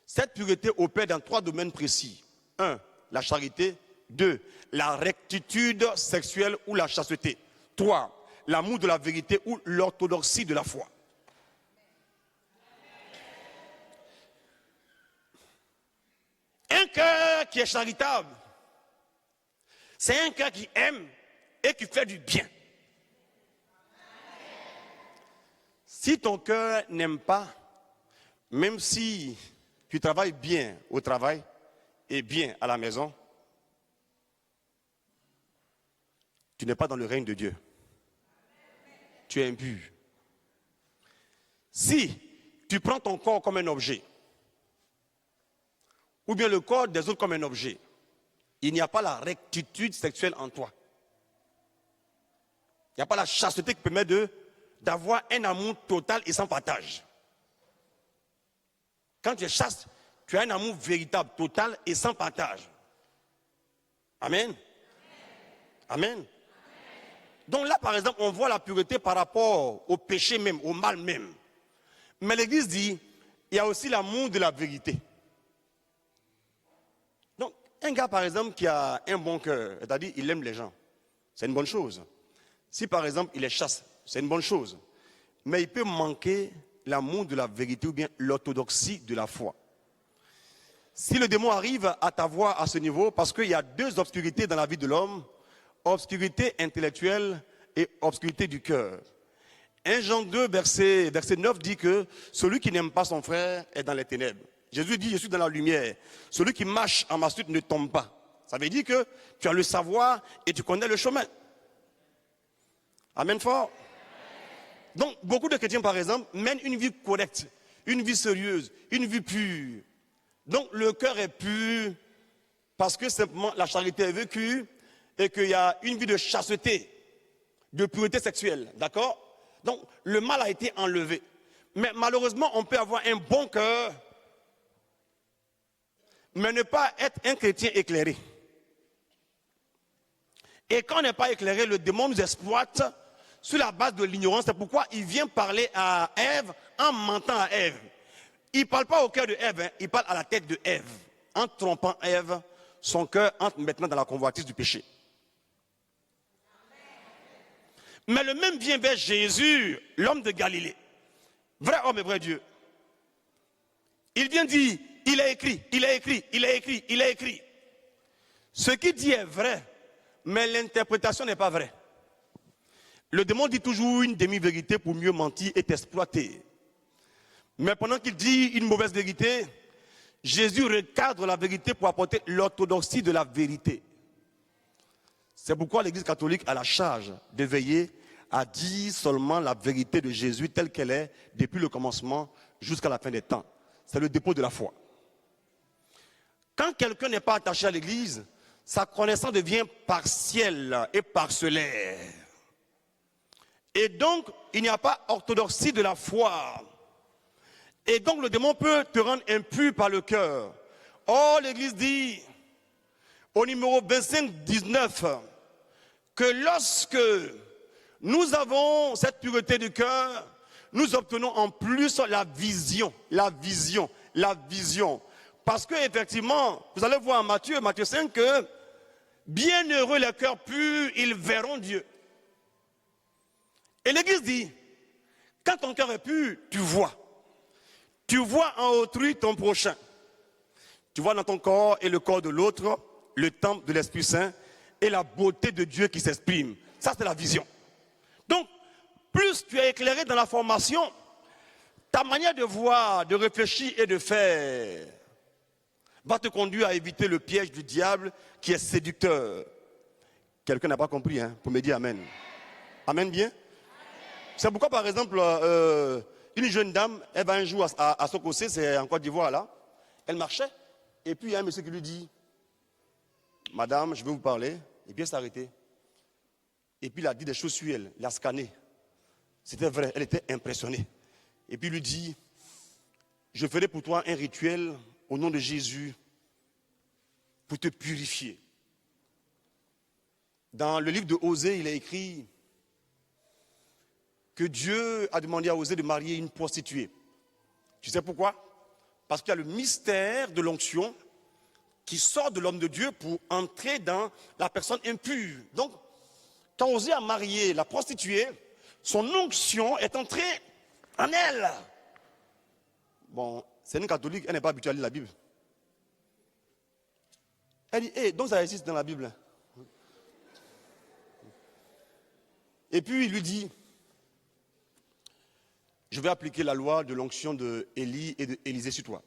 cette pureté opère dans 3 domaines précis. 1, la charité. 2, la rectitude sexuelle ou la chasteté. 3, l'amour de la vérité ou l'orthodoxie de la foi. Un cœur qui est charitable, c'est un cœur qui aime et qui fait du bien. Si ton cœur n'aime pas, même si tu travailles bien au travail et bien à la maison, tu n'es pas dans le règne de Dieu. Tu es impur. Si tu prends ton corps comme un objet, ou bien le corps des autres comme un objet, il n'y a pas la rectitude sexuelle en toi. Il n'y a pas la chasteté qui permet d'avoir un amour total et sans partage. Quand tu es chaste, tu as un amour véritable, total et sans partage. Amen. Amen. Donc là, par exemple, on voit la pureté par rapport au péché même, au mal même. Mais l'Église dit, il y a aussi l'amour de la vérité. Donc, un gars, par exemple, qui a un bon cœur, c'est-à-dire il aime les gens, c'est une bonne chose. Si, par exemple, il est chaste, c'est une bonne chose. Mais il peut manquer l'amour de la vérité ou bien l'orthodoxie de la foi. Si le démon arrive à t'avoir à ce niveau, parce qu'il y a 2 obscurités dans la vie de l'homme, obscurité intellectuelle et obscurité du cœur. 1 Jean 2, verset 9 dit que celui qui n'aime pas son frère est dans les ténèbres. Jésus dit, je suis dans la lumière. Celui qui marche en ma suite ne tombe pas. Ça veut dire que tu as le savoir et tu connais le chemin. Amen fort. Donc, beaucoup de chrétiens, par exemple, mènent une vie correcte, une vie sérieuse, une vie pure. Donc, le cœur est pur parce que simplement la charité est vécue et qu'il y a une vie de chasteté, de pureté sexuelle. D'accord? Donc, le mal a été enlevé. Mais malheureusement, on peut avoir un bon cœur, mais ne pas être un chrétien éclairé. Et quand on n'est pas éclairé, le démon nous exploite sur la base de l'ignorance. C'est pourquoi il vient parler à Ève en mentant à Ève. Il ne parle pas au cœur de Ève, hein, il parle à la tête de Ève. En trompant Ève, son cœur entre maintenant dans la convoitise du péché. Mais le même vient vers Jésus, l'homme de Galilée. Vrai homme et vrai Dieu. Il vient dire, il a écrit, il a écrit, il a écrit, il a écrit. Ce qu'il dit est vrai, mais l'interprétation n'est pas vraie. Le démon dit toujours une demi-vérité pour mieux mentir et t'exploiter. Mais pendant qu'il dit une mauvaise vérité, Jésus recadre la vérité pour apporter l'orthodoxie de la vérité. C'est pourquoi l'Église catholique a la charge de veiller à dire seulement la vérité de Jésus telle qu'elle est depuis le commencement jusqu'à la fin des temps. C'est le dépôt de la foi. Quand quelqu'un n'est pas attaché à l'Église, sa connaissance devient partielle et parcellaire. Et donc, il n'y a pas orthodoxie de la foi. Et donc, le démon peut te rendre impur par le cœur. Or, l'Église dit, au numéro 25-19, que lorsque nous avons cette pureté du cœur, nous obtenons en plus la vision. Parce que effectivement, vous allez voir en Matthieu 5 que bienheureux les cœurs purs, ils verront Dieu. Et l'Église dit, quand ton cœur est pur, tu vois. Tu vois en autrui ton prochain. Tu vois dans ton corps et le corps de l'autre le temple de l'Esprit Saint et la beauté de Dieu qui s'exprime. Ça, c'est la vision. Donc, plus tu es éclairé dans la formation, ta manière de voir, de réfléchir et de faire va te conduire à éviter le piège du diable qui est séducteur. Quelqu'un n'a pas compris, hein, pour me dire Amen. Amen bien? C'est pourquoi, par exemple, une jeune dame, elle va un jour à Sokosé, c'est en Côte d'Ivoire là, elle marchait, et puis il y a un monsieur qui lui dit, Madame, je vais vous parler, et puis elle s'est arrêtée. Et puis il a dit des choses sur elle, il a scanné. C'était vrai, elle était impressionnée. Et puis il lui dit, je ferai pour toi un rituel au nom de Jésus pour te purifier. Dans le livre de Osée, il a écrit que Dieu a demandé à Osée de marier une prostituée. Tu sais pourquoi? Parce qu'il y a le mystère de l'onction qui sort de l'homme de Dieu pour entrer dans la personne impure. Donc, quand Osée a marié la prostituée, son onction est entrée en elle. Bon, c'est une catholique, elle n'est pas habituée à lire la Bible. Elle dit, hey, donc ça existe dans la Bible. Et puis il lui dit, je vais appliquer la loi de l'onction d'Élie et d'Élisée sur toi.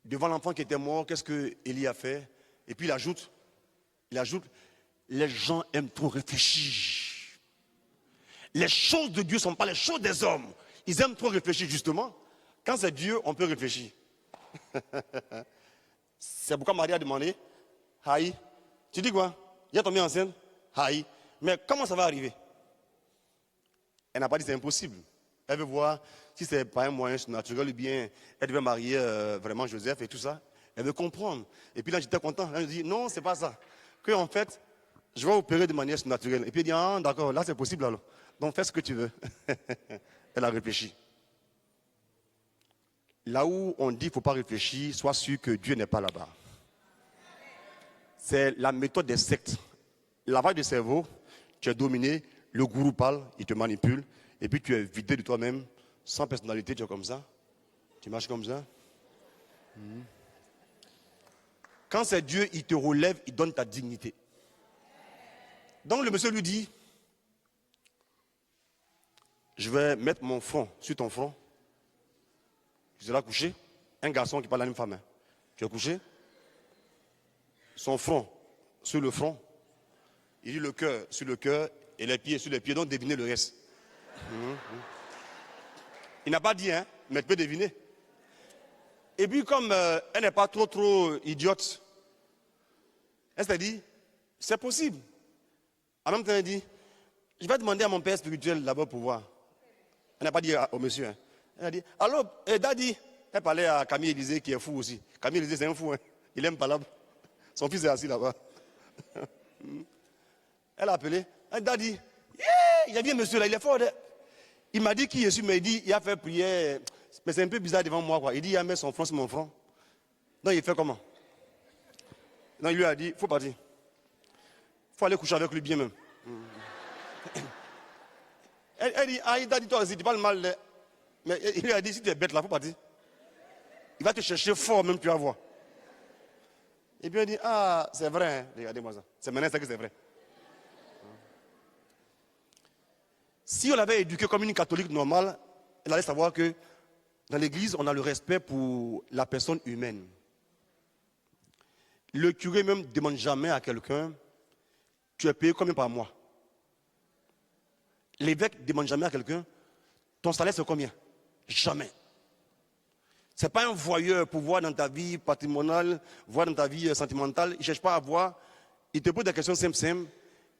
Devant l'enfant qui était mort, qu'est-ce que Élie a fait? Et puis il ajoute, les gens aiment trop réfléchir. Les choses de Dieu ne sont pas les choses des hommes. Ils aiment trop réfléchir, justement. Quand c'est Dieu, on peut réfléchir. C'est pourquoi Marie a demandé, Haï, tu dis quoi? Il a tombé enceinte? Haï. Mais comment ça va arriver? Elle n'a pas dit c'est impossible. Elle veut voir si c'est pas un moyen naturel ou bien elle devait marier vraiment Joseph et tout ça. Elle veut comprendre. Et puis là, j'étais content. Elle me dit, non, c'est pas ça. Que en fait, je vais opérer de manière naturelle. Et puis elle dit, ah d'accord, là c'est possible alors. Donc fais ce que tu veux. Elle a réfléchi. Là où on dit qu'il ne faut pas réfléchir, sois sûr que Dieu n'est pas là-bas. C'est la méthode des sectes. Lavage de cerveau, tu es dominé, le gourou parle, il te manipule, et puis tu es vidé de toi-même, sans personnalité, tu es comme ça, tu marches comme ça. Quand c'est Dieu, il te relève, il donne ta dignité. Donc le monsieur lui dit, je vais mettre mon front sur ton front. Tu seras couché. Un garçon qui parle à une femme. Tu es couché. Son front sur le front. Il dit le cœur sur le cœur et les pieds sur les pieds. Donc devinez le reste. Il n'a pas dit, hein, mais tu peux deviner. Et puis comme elle n'est pas trop idiote, elle s'est dit, c'est possible. En même temps, elle dit, je vais demander à mon père spirituel d'abord pour voir. Elle n'a pas dit au monsieur. Hein. Elle a dit, allô, Daddy. Elle parlait à Camille Élisée qui est fou aussi. Camille Élisée, c'est un fou. Hein. Il aime pas là. Son fils est assis là-bas. Elle a appelé. Daddy, il y a bien monsieur là, il est fort. Il m'a dit qui je suis, mais il dit, il a fait prière. Mais c'est un peu bizarre devant moi. Quoi. Il dit, il a mis son front sur mon front. Donc il fait comment? Donc il lui a dit, il faut partir. Il faut aller coucher avec lui bien même. Elle dit, ah, Daddy, toi aussi, tu parles mal. Mais il lui a dit, si tu es bête là, il faut partir. Il va te chercher fort même, tu vas voir. Et puis il dit, ah, c'est vrai, hein. Regardez-moi ça. C'est maintenant ça que c'est vrai. Si on l'avait éduqué comme une catholique normale, elle allait savoir que dans l'église, on a le respect pour la personne humaine. Le curé même ne demande jamais à quelqu'un, tu es payé combien par mois? L'évêque ne demande jamais à quelqu'un, ton salaire c'est combien? Jamais. Ce n'est pas un voyeur pour voir dans ta vie patrimoniale, voir dans ta vie sentimentale. Il ne cherche pas à voir. Il te pose des questions simples.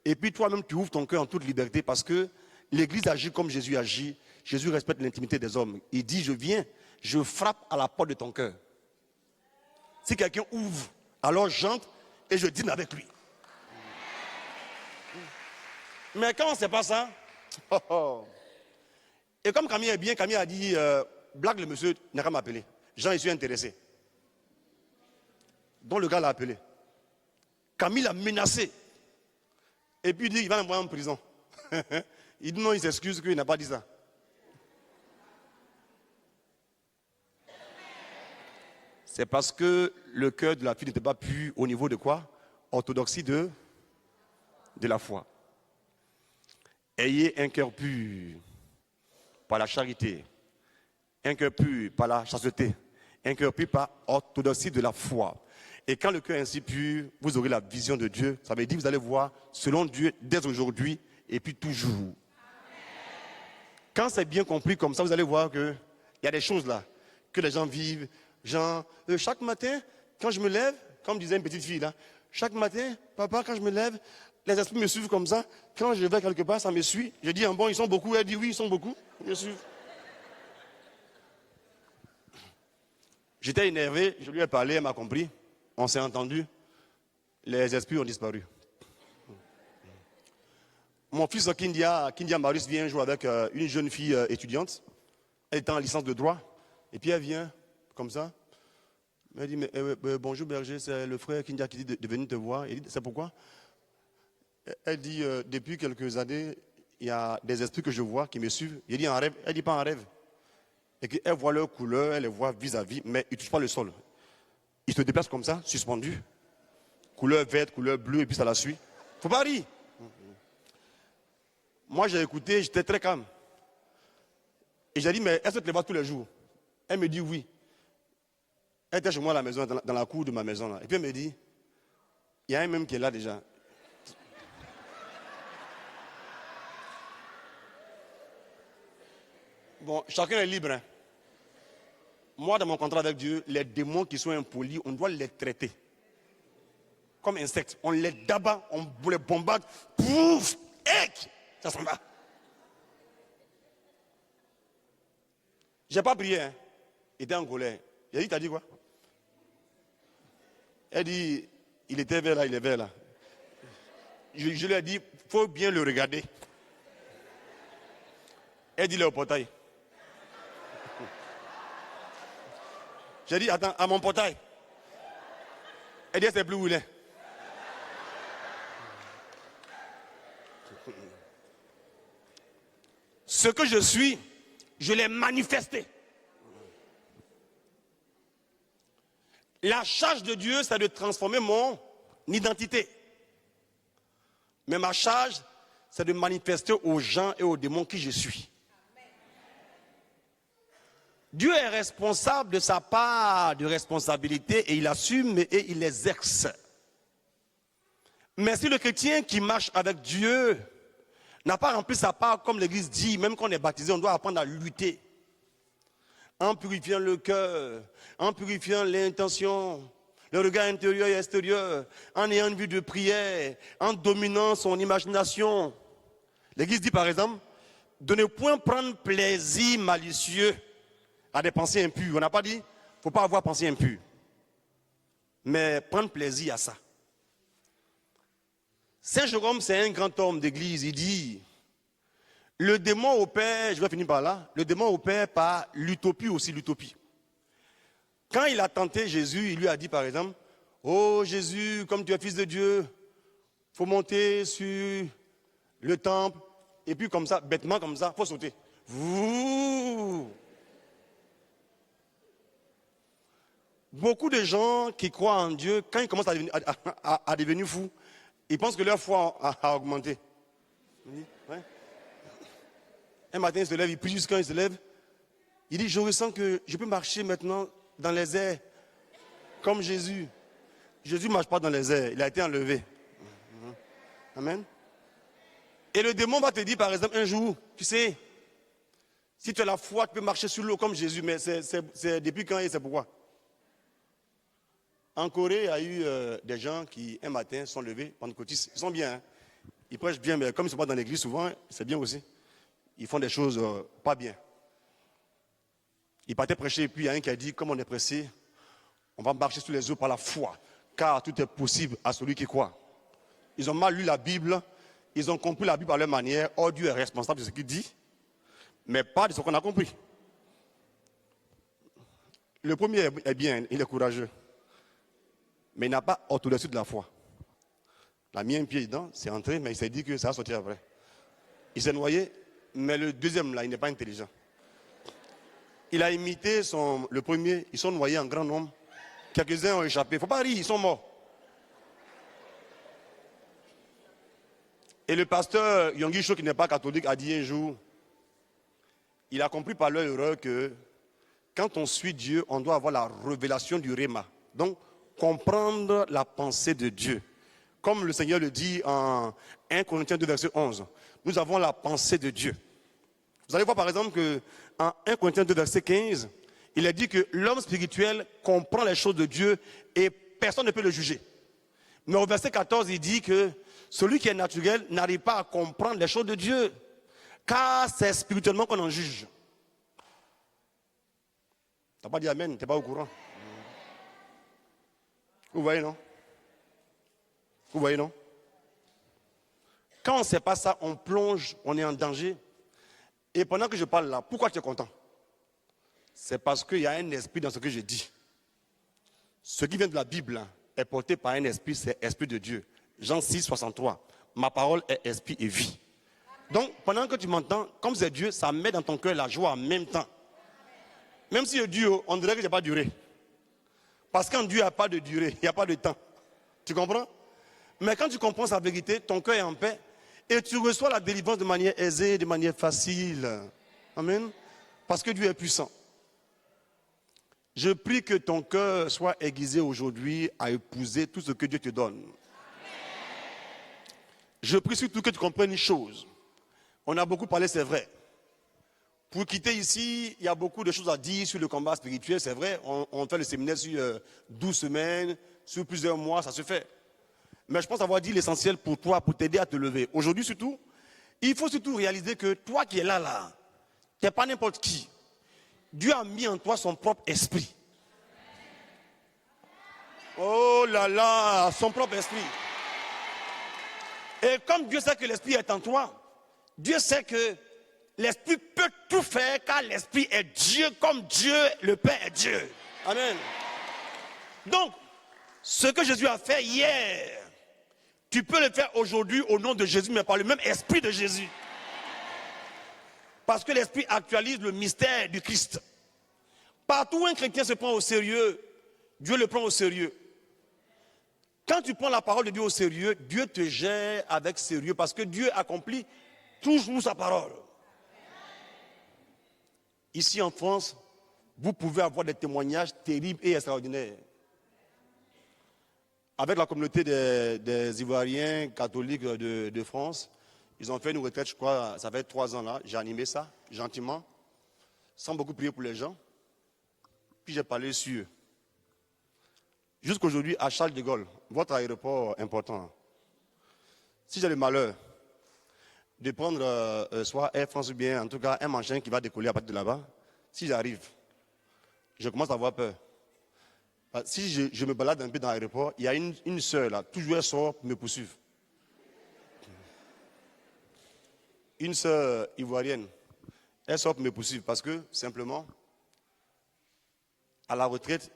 Et puis toi-même, tu ouvres ton cœur en toute liberté parce que l'Église agit comme Jésus agit. Jésus respecte l'intimité des hommes. Il dit, je viens, je frappe à la porte de ton cœur. Si quelqu'un ouvre, alors j'entre et je dîne avec lui. Mais quand on ne sait pas ça, et comme Camille est bien, Camille a dit, blague le monsieur n'a qu'à m'appeler. Jean, il suis intéressé. Donc le gars l'a appelé. Camille l'a menacé. Et puis il dit, il va l'envoyer en prison. Il dit non, il s'excuse qu'il n'a pas dit ça. C'est parce que le cœur de la fille n'était pas pur au niveau de quoi? Orthodoxie de la foi. Ayez un cœur pur par la charité, un cœur pur par la chasteté, un cœur pur par orthodoxie de la foi. Et quand le cœur est ainsi pur, vous aurez la vision de Dieu. Ça veut dire que vous allez voir selon Dieu dès aujourd'hui et puis toujours. Amen. Quand c'est bien compris comme ça, vous allez voir qu'il y a des choses là que les gens vivent. Genre, chaque matin, quand je me lève, comme disait une petite fille là, chaque matin, papa, quand je me lève, les esprits me suivent comme ça. Quand je vais quelque part, ça me suit. Je dis, bon, ils sont beaucoup. Elle dit, oui, ils sont beaucoup. Ils me suivent. J'étais énervé, je lui ai parlé, elle m'a compris. On s'est entendu. Les esprits ont disparu. Mon fils Kindia Marius vient un jour avec une jeune fille étudiante. Elle est en licence de droit. Et puis elle vient comme ça. Elle dit, bonjour berger, c'est le frère Kindia qui dit de venir te voir. Il dit, c'est pourquoi? Elle dit, depuis quelques années, il y a des esprits que je vois qui me suivent. Il dit en rêve, elle dit pas en rêve. Et qu'elle voit leur couleur, elle les voit vis-à-vis, mais ils ne touchent pas le sol. Ils se déplacent comme ça, suspendus. Couleur verte, couleur bleue, et puis ça la suit. Faut pas rire. Moi, j'ai écouté, j'étais très calme. Et j'ai dit, mais est-ce que tu les vois tous les jours? Elle me dit oui. Elle était chez moi à la maison, dans la cour de ma maison. Là. Et puis elle me dit, il y a un même qui est là déjà. Bon, chacun est libre. Hein. Moi, dans mon contrat avec Dieu, les démons qui sont impolis, on doit les traiter. Comme insectes. On les d'abat, on les bombarde. Pouf! Ec! Ça s'en va. J'ai pas prié. Hein. Il était en colère. J'ai dit, t'as dit quoi? Elle dit, il était vert là, il est vert là. Je lui ai dit, il faut bien le regarder. Elle dit, il est au portail. J'ai dit, attends, à mon portail. Elle dit, c'est plus où il est. Ce que je suis, je l'ai manifesté. La charge de Dieu, c'est de transformer mon identité. Mais ma charge, c'est de manifester aux gens et aux démons qui je suis. Dieu est responsable de sa part de responsabilité et il assume et il exerce. Mais si le chrétien qui marche avec Dieu n'a pas rempli sa part, comme l'Église dit, même quand on est baptisé, on doit apprendre à lutter. En purifiant le cœur, en purifiant l'intention, le regard intérieur et extérieur, en ayant une vue de prière, en dominant son imagination. L'Église dit par exemple, de ne point prendre plaisir malicieux à des pensées impures. On n'a pas dit, il ne faut pas avoir pensée impure. Mais prendre plaisir à ça. Saint Jérôme, c'est un grand homme d'église, il dit, le démon opère, je vais finir par là, le démon opère par l'utopie aussi, l'utopie. Quand il a tenté Jésus, il lui a dit par exemple, oh Jésus, comme tu es fils de Dieu, il faut monter sur le temple, et puis comme ça, bêtement comme ça, il faut sauter. Beaucoup de gens qui croient en Dieu, quand ils commencent à devenir fous, ils pensent que leur foi a augmenté. Ouais. Un matin, il se lève, il prie jusqu'à quand il se lève. Il dit, je ressens que je peux marcher maintenant dans les airs, comme Jésus. Jésus ne marche pas dans les airs, il a été enlevé. Amen. Et le démon va te dire, par exemple, un jour, tu sais, Si tu as la foi, tu peux marcher sur l'eau comme Jésus, mais c'est depuis quand et c'est pourquoi? En Corée, il y a eu des gens qui, un matin, sont levés, pentecôtistes. Ils sont bien, hein? Ils prêchent bien, mais comme ils ne sont pas dans l'église souvent, c'est bien aussi. Ils font des choses pas bien. Ils partaient prêcher, et puis il y a un qui a dit, comme on est pressé, on va marcher sur les eaux par la foi, car tout est possible à celui qui croit. Ils ont mal lu la Bible, ils ont compris la Bible à leur manière. Or, Dieu est responsable de ce qu'il dit, mais pas de ce qu'on a compris. Le premier est bien, il est courageux, mais il n'a pas orthodoxie de la foi. Il a mis un pied dedans, c'est entré, mais il s'est dit que ça va sortir après. Il s'est noyé, mais le deuxième là, il n'est pas intelligent. Il a imité le premier, ils sont noyés en grand nombre. Quelques-uns ont échappé. Il ne faut pas rire, ils sont morts. Et le pasteur Yonggi Cho, qui n'est pas catholique, a dit un jour, il a compris par leur erreur que quand on suit Dieu, on doit avoir la révélation du Réma. Donc, comprendre la pensée de Dieu. Comme le Seigneur le dit en 1 Corinthiens 2, verset 11. Nous avons la pensée de Dieu. Vous allez voir par exemple qu'en 1 Corinthiens 2, verset 15, il est dit que l'homme spirituel comprend les choses de Dieu et personne ne peut le juger. Mais au verset 14, il dit que celui qui est naturel n'arrive pas à comprendre les choses de Dieu, car c'est spirituellement qu'on en juge. Tu n'as pas dit amen, tu n'es pas au courant. Vous voyez, non? Vous voyez, non? Quand on ne sait pas ça, on plonge, on est en danger. Et pendant que je parle là, pourquoi tu es content? C'est parce qu'il y a un esprit dans ce que je dis. Ce qui vient de la Bible est porté par un esprit, c'est l'esprit de Dieu. Jean 6, 63. Ma parole est esprit et vie. Donc, pendant que tu m'entends, comme c'est Dieu, ça met dans ton cœur la joie en même temps. Même si Dieu, on dirait que je n'ai pas duré. Parce qu'en Dieu, il n'y a pas de durée, il n'y a pas de temps. Tu comprends? Mais quand tu comprends sa vérité, ton cœur est en paix et tu reçois la délivrance de manière aisée, de manière facile. Amen. Parce que Dieu est puissant. Je prie que ton cœur soit aiguisé aujourd'hui à épouser tout ce que Dieu te donne. Je prie surtout que tu comprennes une chose. On a beaucoup parlé, c'est vrai. Pour quitter ici, il y a beaucoup de choses à dire sur le combat spirituel, c'est vrai. On fait le séminaire sur 12 semaines, sur plusieurs mois, ça se fait. Mais je pense avoir dit l'essentiel pour toi, pour t'aider à te lever. Aujourd'hui surtout, il faut surtout réaliser que toi qui es là, tu n'es pas n'importe qui. Dieu a mis en toi son propre esprit. Oh là là, son propre esprit. Et comme Dieu sait que l'esprit est en toi, Dieu sait que l'esprit peut tout faire car l'esprit est Dieu comme Dieu, le Père est Dieu. Amen. Donc, ce que Jésus a fait hier, tu peux le faire aujourd'hui au nom de Jésus, mais par le même esprit de Jésus. Parce que l'esprit actualise le mystère du Christ. Partout où un chrétien se prend au sérieux, Dieu le prend au sérieux. Quand tu prends la parole de Dieu au sérieux, Dieu te gère avec sérieux parce que Dieu accomplit toujours sa parole. Ici en France, vous pouvez avoir des témoignages terribles et extraordinaires. Avec la communauté des Ivoiriens catholiques de France, ils ont fait une retraite, je crois, ça fait 3 ans là. J'ai animé ça, gentiment, sans beaucoup prier pour les gens. Puis j'ai parlé sur eux. Jusqu'aujourd'hui, à Charles de Gaulle, votre aéroport important, si j'ai le malheur de prendre soit Air France ou bien en tout cas un engin qui va décoller à partir de là-bas, si j'arrive, je commence à avoir peur. Si je me balade un peu dans l'aéroport, il y a une sœur là, toujours elle sort pour me poursuivre. Une sœur ivoirienne, elle sort pour me poursuivre parce que simplement, à la retraite,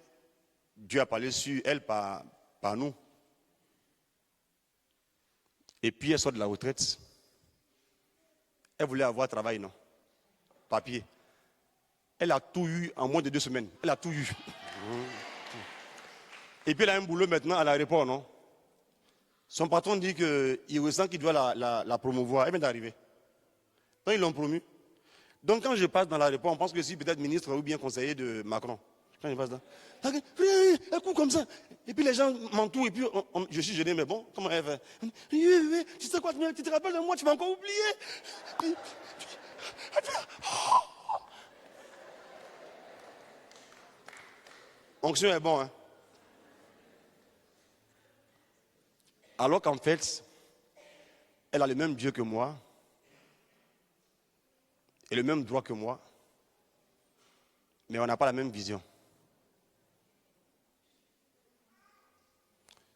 Dieu a parlé sur elle par nous. Et puis elle sort de la retraite. Elle voulait avoir travail, non? Papier. Elle a tout eu en moins de 2 semaines. Elle a tout eu. Et puis elle a un boulot maintenant à l'aéroport, non? Son patron dit qu'il ressent qu'il doit la promouvoir. Elle vient d'arriver. Donc ils l'ont promu. Donc quand je passe dans l'aéroport, on pense que je suis peut-être ministre ou bien conseiller de Macron. Quand je passe là, elle court comme ça. Et puis les gens m'entourent et puis je suis gêné, mais bon, comment elle fait? Tu sais quoi, tu te rappelles de moi, tu m'as encore oublié. Onction est bon, hein? Alors qu'en fait, elle a le même Dieu que moi et le même droit que moi, mais on n'a pas la même vision.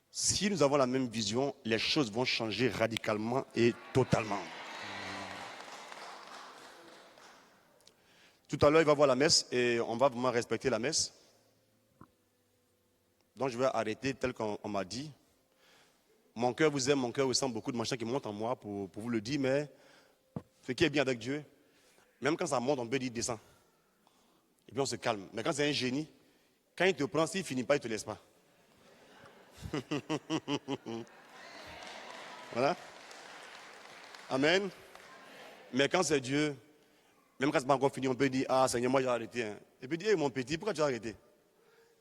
Si nous avons la même vision, les choses vont changer radicalement et totalement. Tout à l'heure, il va voir la messe et on va vraiment respecter la messe. Donc je vais arrêter tel qu'on m'a dit. Mon cœur vous aime, mon cœur vous sent beaucoup de machins qui montent en moi pour vous le dire, mais ce qui est bien avec Dieu, même quand ça monte, on peut dire descend. Et puis on se calme. Mais quand c'est un génie, quand il te prend, s'il ne finit pas, il ne te laisse pas. Voilà. Amen. Mais quand c'est Dieu, même quand ce n'est pas encore fini, on peut dire, ah Seigneur, moi j'ai arrêté. Hein. Et puis il dit, hey, mon petit, pourquoi tu as arrêté?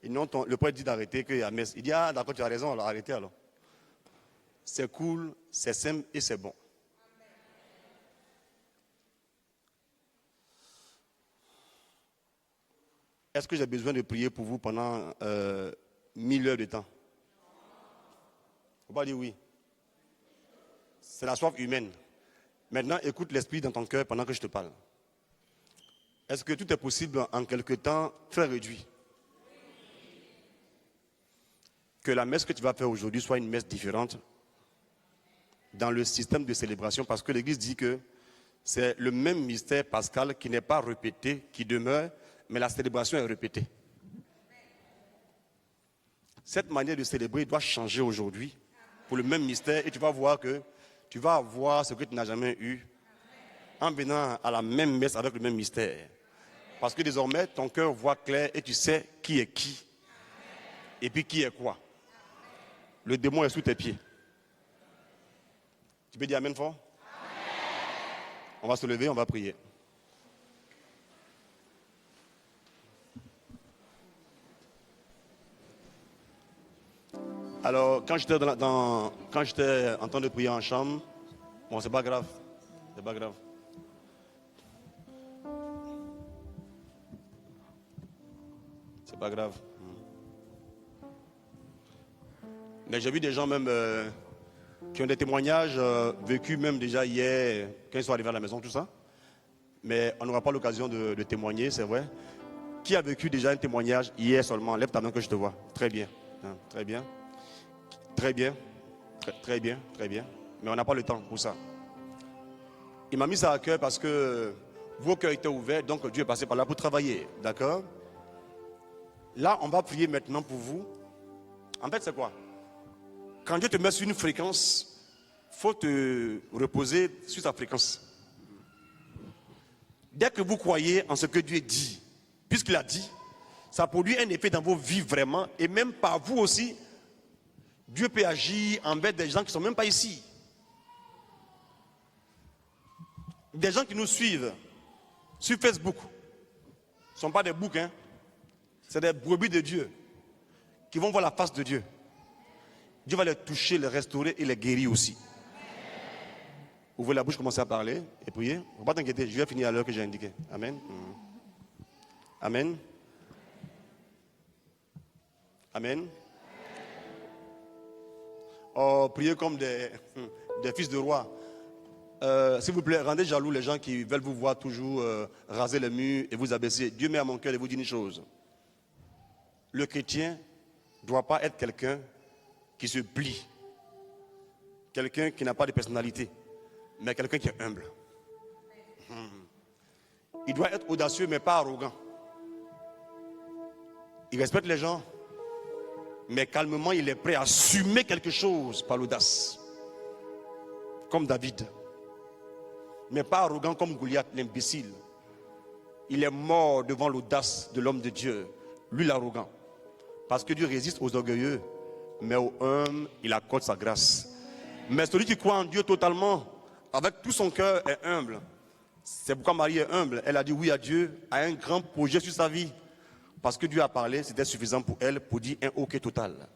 Et non, le prêtre dit d'arrêter qu'il y a messe. Il dit, ah d'accord, tu as raison, alors arrêtez alors. C'est cool, c'est simple et c'est bon. Est-ce que j'ai besoin de prier pour vous pendant 1000 heures de temps? Il ne faut pas dire oui. C'est la soif humaine. Maintenant, écoute l'esprit dans ton cœur pendant que je te parle. Est-ce que tout est possible en quelque temps très réduit? Que la messe que tu vas faire aujourd'hui soit une messe différente dans le système de célébration, parce que l'Église dit que c'est le même mystère pascal qui n'est pas répété, qui demeure, mais la célébration est répétée. Cette manière de célébrer doit changer aujourd'hui pour le même mystère, et tu vas voir que tu vas avoir ce que tu n'as jamais eu en venant à la même messe avec le même mystère. Parce que désormais, ton cœur voit clair et tu sais qui est qui et puis qui est quoi. Le démon est sous tes pieds. Tu peux dire amen fort? Amen. On va se lever, on va prier. Alors, quand j'étais en train de prier en chambre, bon, c'est pas grave. C'est pas grave. C'est pas grave. Mais j'ai vu des gens même qui ont des témoignages vécus même déjà hier, quand ils sont arrivés à la maison, tout ça. Mais on n'aura pas l'occasion de témoigner, c'est vrai. Qui a vécu déjà un témoignage hier seulement? Lève ta main que je te vois. Très bien. Très bien. Très bien. Très bien. Très bien. Mais on n'a pas le temps pour ça. Il m'a mis ça à cœur parce que vos cœurs étaient ouverts, donc Dieu est passé par là pour travailler. D'accord? Là, on va prier maintenant pour vous. En fait, c'est quoi? Quand Dieu te met sur une fréquence, il faut te reposer sur sa fréquence. Dès que vous croyez en ce que Dieu dit, puisqu'il a dit, ça produit un effet dans vos vies vraiment, et même par vous aussi, Dieu peut agir envers des gens qui ne sont même pas ici. Des gens qui nous suivent sur Facebook. Ce ne sont pas des boucs, hein. C'est des brebis de Dieu qui vont voir la face de Dieu. Dieu va les toucher, les restaurer et les guérir aussi. Ouvrez la bouche, commencez à parler et prier. Il ne faut pas t'inquiéter, je vais finir à l'heure que j'ai indiquée. Amen. Amen. Amen. Oh, priez comme des fils de roi. S'il vous plaît, rendez jaloux les gens qui veulent vous voir toujours raser les murs et vous abaisser. Dieu met à mon cœur de vous dire une chose. Le chrétien ne doit pas être quelqu'un qui se plie. Quelqu'un qui n'a pas de personnalité. Mais quelqu'un qui est humble. Il doit être audacieux mais pas arrogant. Il respecte les gens. Mais calmement, il est prêt à assumer quelque chose par l'audace. Comme David. Mais pas arrogant comme Goliath, l'imbécile. Il est mort devant l'audace de l'homme de Dieu. Lui l'arrogant. Parce que Dieu résiste aux orgueilleux. Mais aux humbles, il accorde sa grâce. Mais celui qui croit en Dieu totalement, avec tout son cœur, est humble. C'est pourquoi Marie est humble. Elle a dit oui à Dieu, a un grand projet sur sa vie. Parce que Dieu a parlé, c'était suffisant pour elle pour dire un OK total.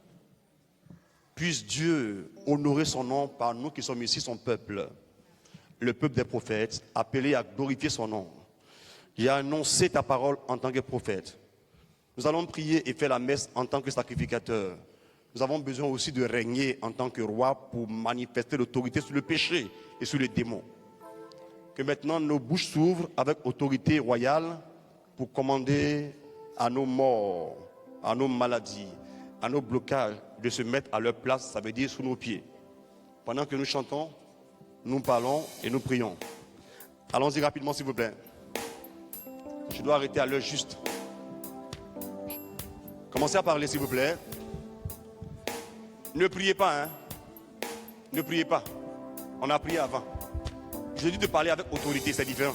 Puisse Dieu honorer son nom par nous qui sommes ici, son peuple. Le peuple des prophètes, appelé à glorifier son nom. Et à annoncer ta parole en tant que prophète. Nous allons prier et faire la messe en tant que sacrificateur. Nous avons besoin aussi de régner en tant que roi pour manifester l'autorité sur le péché et sur les démons. Que maintenant nos bouches s'ouvrent avec autorité royale pour commander à nos morts, à nos maladies, à nos blocages de se mettre à leur place, ça veut dire sous nos pieds. Pendant que nous chantons, nous parlons et nous prions. Allons-y rapidement s'il vous plaît. Je dois arrêter à l'heure juste. Commencez à parler s'il vous plaît. Ne priez pas, hein. Ne priez pas. On a prié avant. Je dis de parler avec autorité, c'est différent.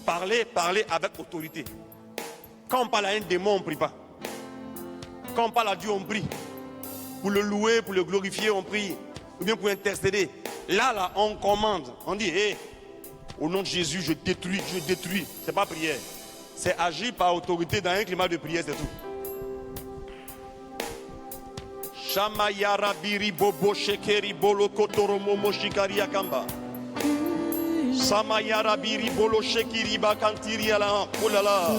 Parler avec autorité. Quand on parle à un démon, on ne prie pas. Quand on parle à Dieu, on prie. Pour le louer, pour le glorifier, on prie. Ou bien pour intercéder. Là, on commande. On dit, hé, au nom de Jésus, je détruis. Ce n'est pas prière. C'est agir par autorité dans un climat de prière, c'est tout. Shamayara biri bobo shekeri bolo kotoro momo shikari akamba. Samayara biri bolo shekiri bakantiri ala. Oh là là.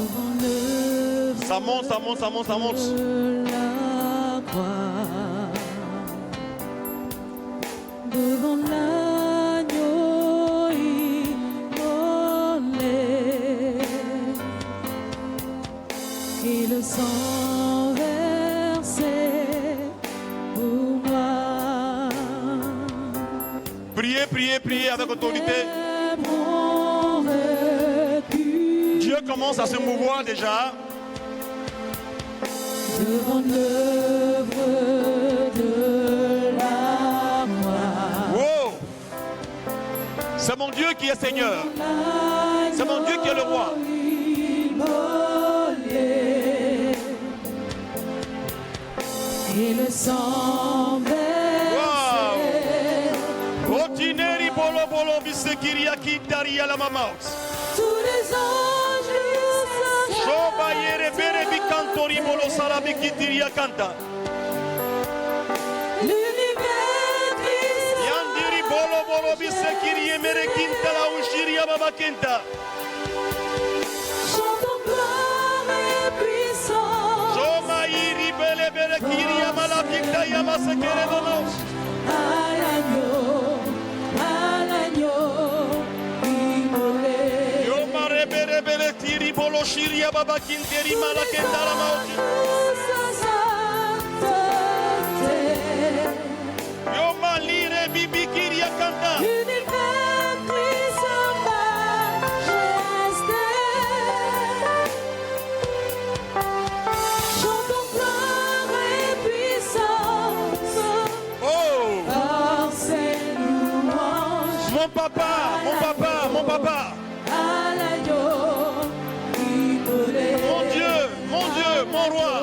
Ça monte. La croix, devant l'agneau immolé, et le sang versé pour moi. Priez avec autorité. Dieu commence à se mouvoir déjà. Devant l'œuvre de la croix. Wow. C'est mon Dieu qui est Seigneur. C'est mon Dieu qui est le roi. Et le sang versé. Rotineri bolo bolo bisekiria kitaria la mamaus. Tous les anges Shobayere bere bikantori bolo salabi kitiria kanta. l'univers Christ Yandiri bolo bolo bisekiria mere kinta la ushiria baba kenta. chante gloire et puissance Shomayiri bele bere kiria malakinta yamasekere donos. à l'agneau immolé. Yo mare bere bere tiri bolo shiria baba kinteri malakenda la mauti. Sa sainteté. Yo malire bibi kiria kanta. L'univers Christ sa majesté. Chantons gloire et puissance. Oh, Force et louange mon papa. à l'agneau immolé. Mon Dieu, mon roi.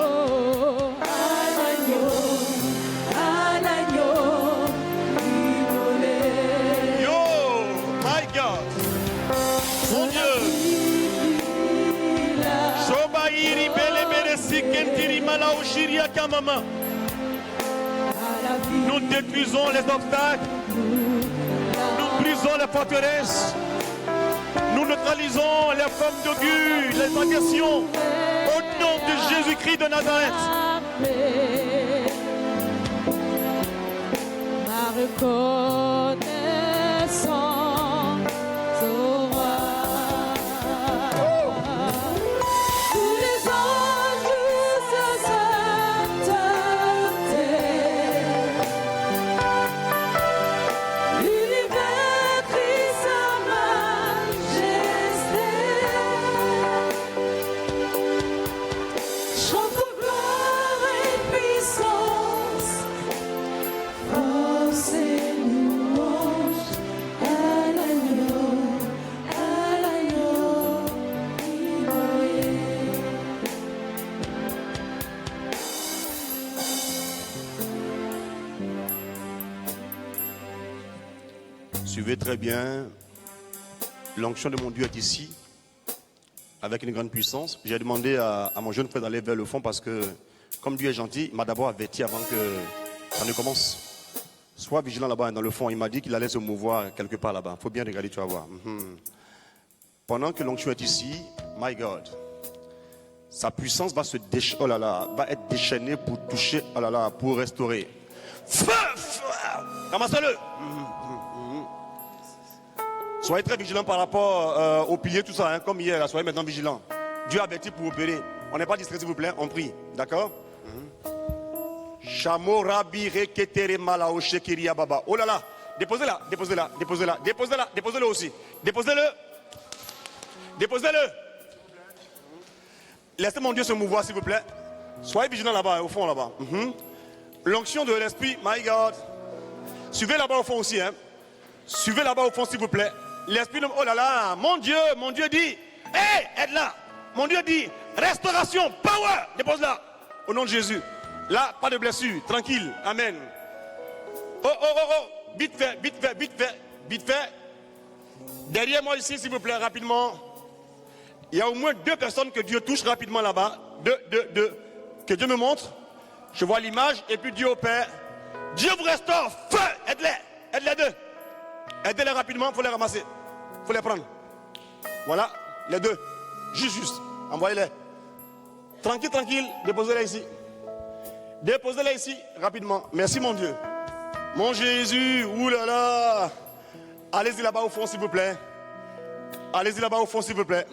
À l'agneau immolé. Yo, my God. Mon Dieu. Sobairi bele bele sikentiri malao shiria kamama. Nous détruisons les obstacles. Nous brisons les forteresses. Nous neutralisons les formes d'augure, les agressions. Au nom de Jésus-Christ de Nazareth. Ma reconnaissance au roi. Tous les anges sa sainteté. L'univers Christ sa majesté. Chantons gloire et puissance. Force et louange à l'agneau immolé. Suivez très bien. L'onction de mon Dieu est ici, avec une grande puissance. J'ai demandé à mon jeune frère d'aller vers le fond parce que, comme Dieu est gentil, il m'a d'abord averti avant que ça ne commence. Sois vigilant là-bas dans le fond. Il m'a dit qu'il allait se mouvoir quelque part là-bas. Il faut bien regarder, tu vas voir. Pendant que l'onction est ici, my God, Sa puissance va se va être déchaînée pour toucher, pour restaurer. Feu, ramassez-le. Soyez très vigilants par rapport au pilier, tout ça, hein, comme hier. Là, soyez maintenant vigilants. Dieu a averti pour opérer. On n'est pas distrait, s'il vous plaît. On prie. D'accord? Oh là là. Déposez-la, déposez-la, déposez-la, déposez-la, déposez-le aussi. Déposez-le. Déposez-le. Laissez mon Dieu se mouvoir, s'il vous plaît. Soyez vigilants là-bas, au fond là-bas. L'onction de l'esprit, my God. Suivez là-bas au fond aussi, hein. Suivez là-bas au fond, s'il vous plaît. L'esprit de... Oh là là, mon Dieu dit, hé, aide là. Mon Dieu dit, restauration, power. Dépose-la. Au nom de Jésus. Là, pas de blessure, tranquille. Amen. Oh. Vite fait. Derrière moi ici, s'il vous plaît, rapidement. Il y a au moins 2 personnes que Dieu touche rapidement là-bas. Deux. Que Dieu me montre. Je vois l'image et puis Dieu opère. Dieu vous restaure. Feu. Aide-les 2. Aidez-les rapidement, il faut les ramasser. Il faut les prendre. Voilà, les 2. Juste. Envoyez-les. Tranquille. Déposez-les ici. Déposez-les ici, rapidement. Merci mon Dieu. Mon Jésus, oulala. Allez-y là-bas au fond, s'il vous plaît. Allez-y là-bas au fond, s'il vous plaît.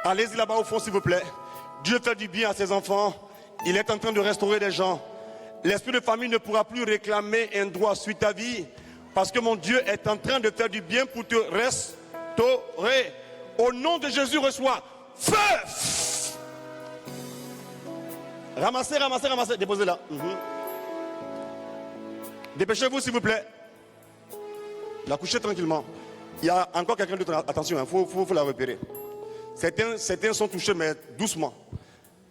Allez-y là-bas au fond, s'il vous plaît. Dieu fait du bien à ses enfants. Il est en train de restaurer des gens. L'esprit de famille ne pourra plus réclamer un droit sur ta vie. Parce que mon Dieu est en train de faire du bien pour te restaurer. Au nom de Jésus, reçois feu. Ramassez. Déposez-la. Dépêchez-vous, s'il vous plaît. La couchez tranquillement. Il y a encore quelqu'un d'autre. Attention, il faut la repérer. Certains sont touchés, mais doucement.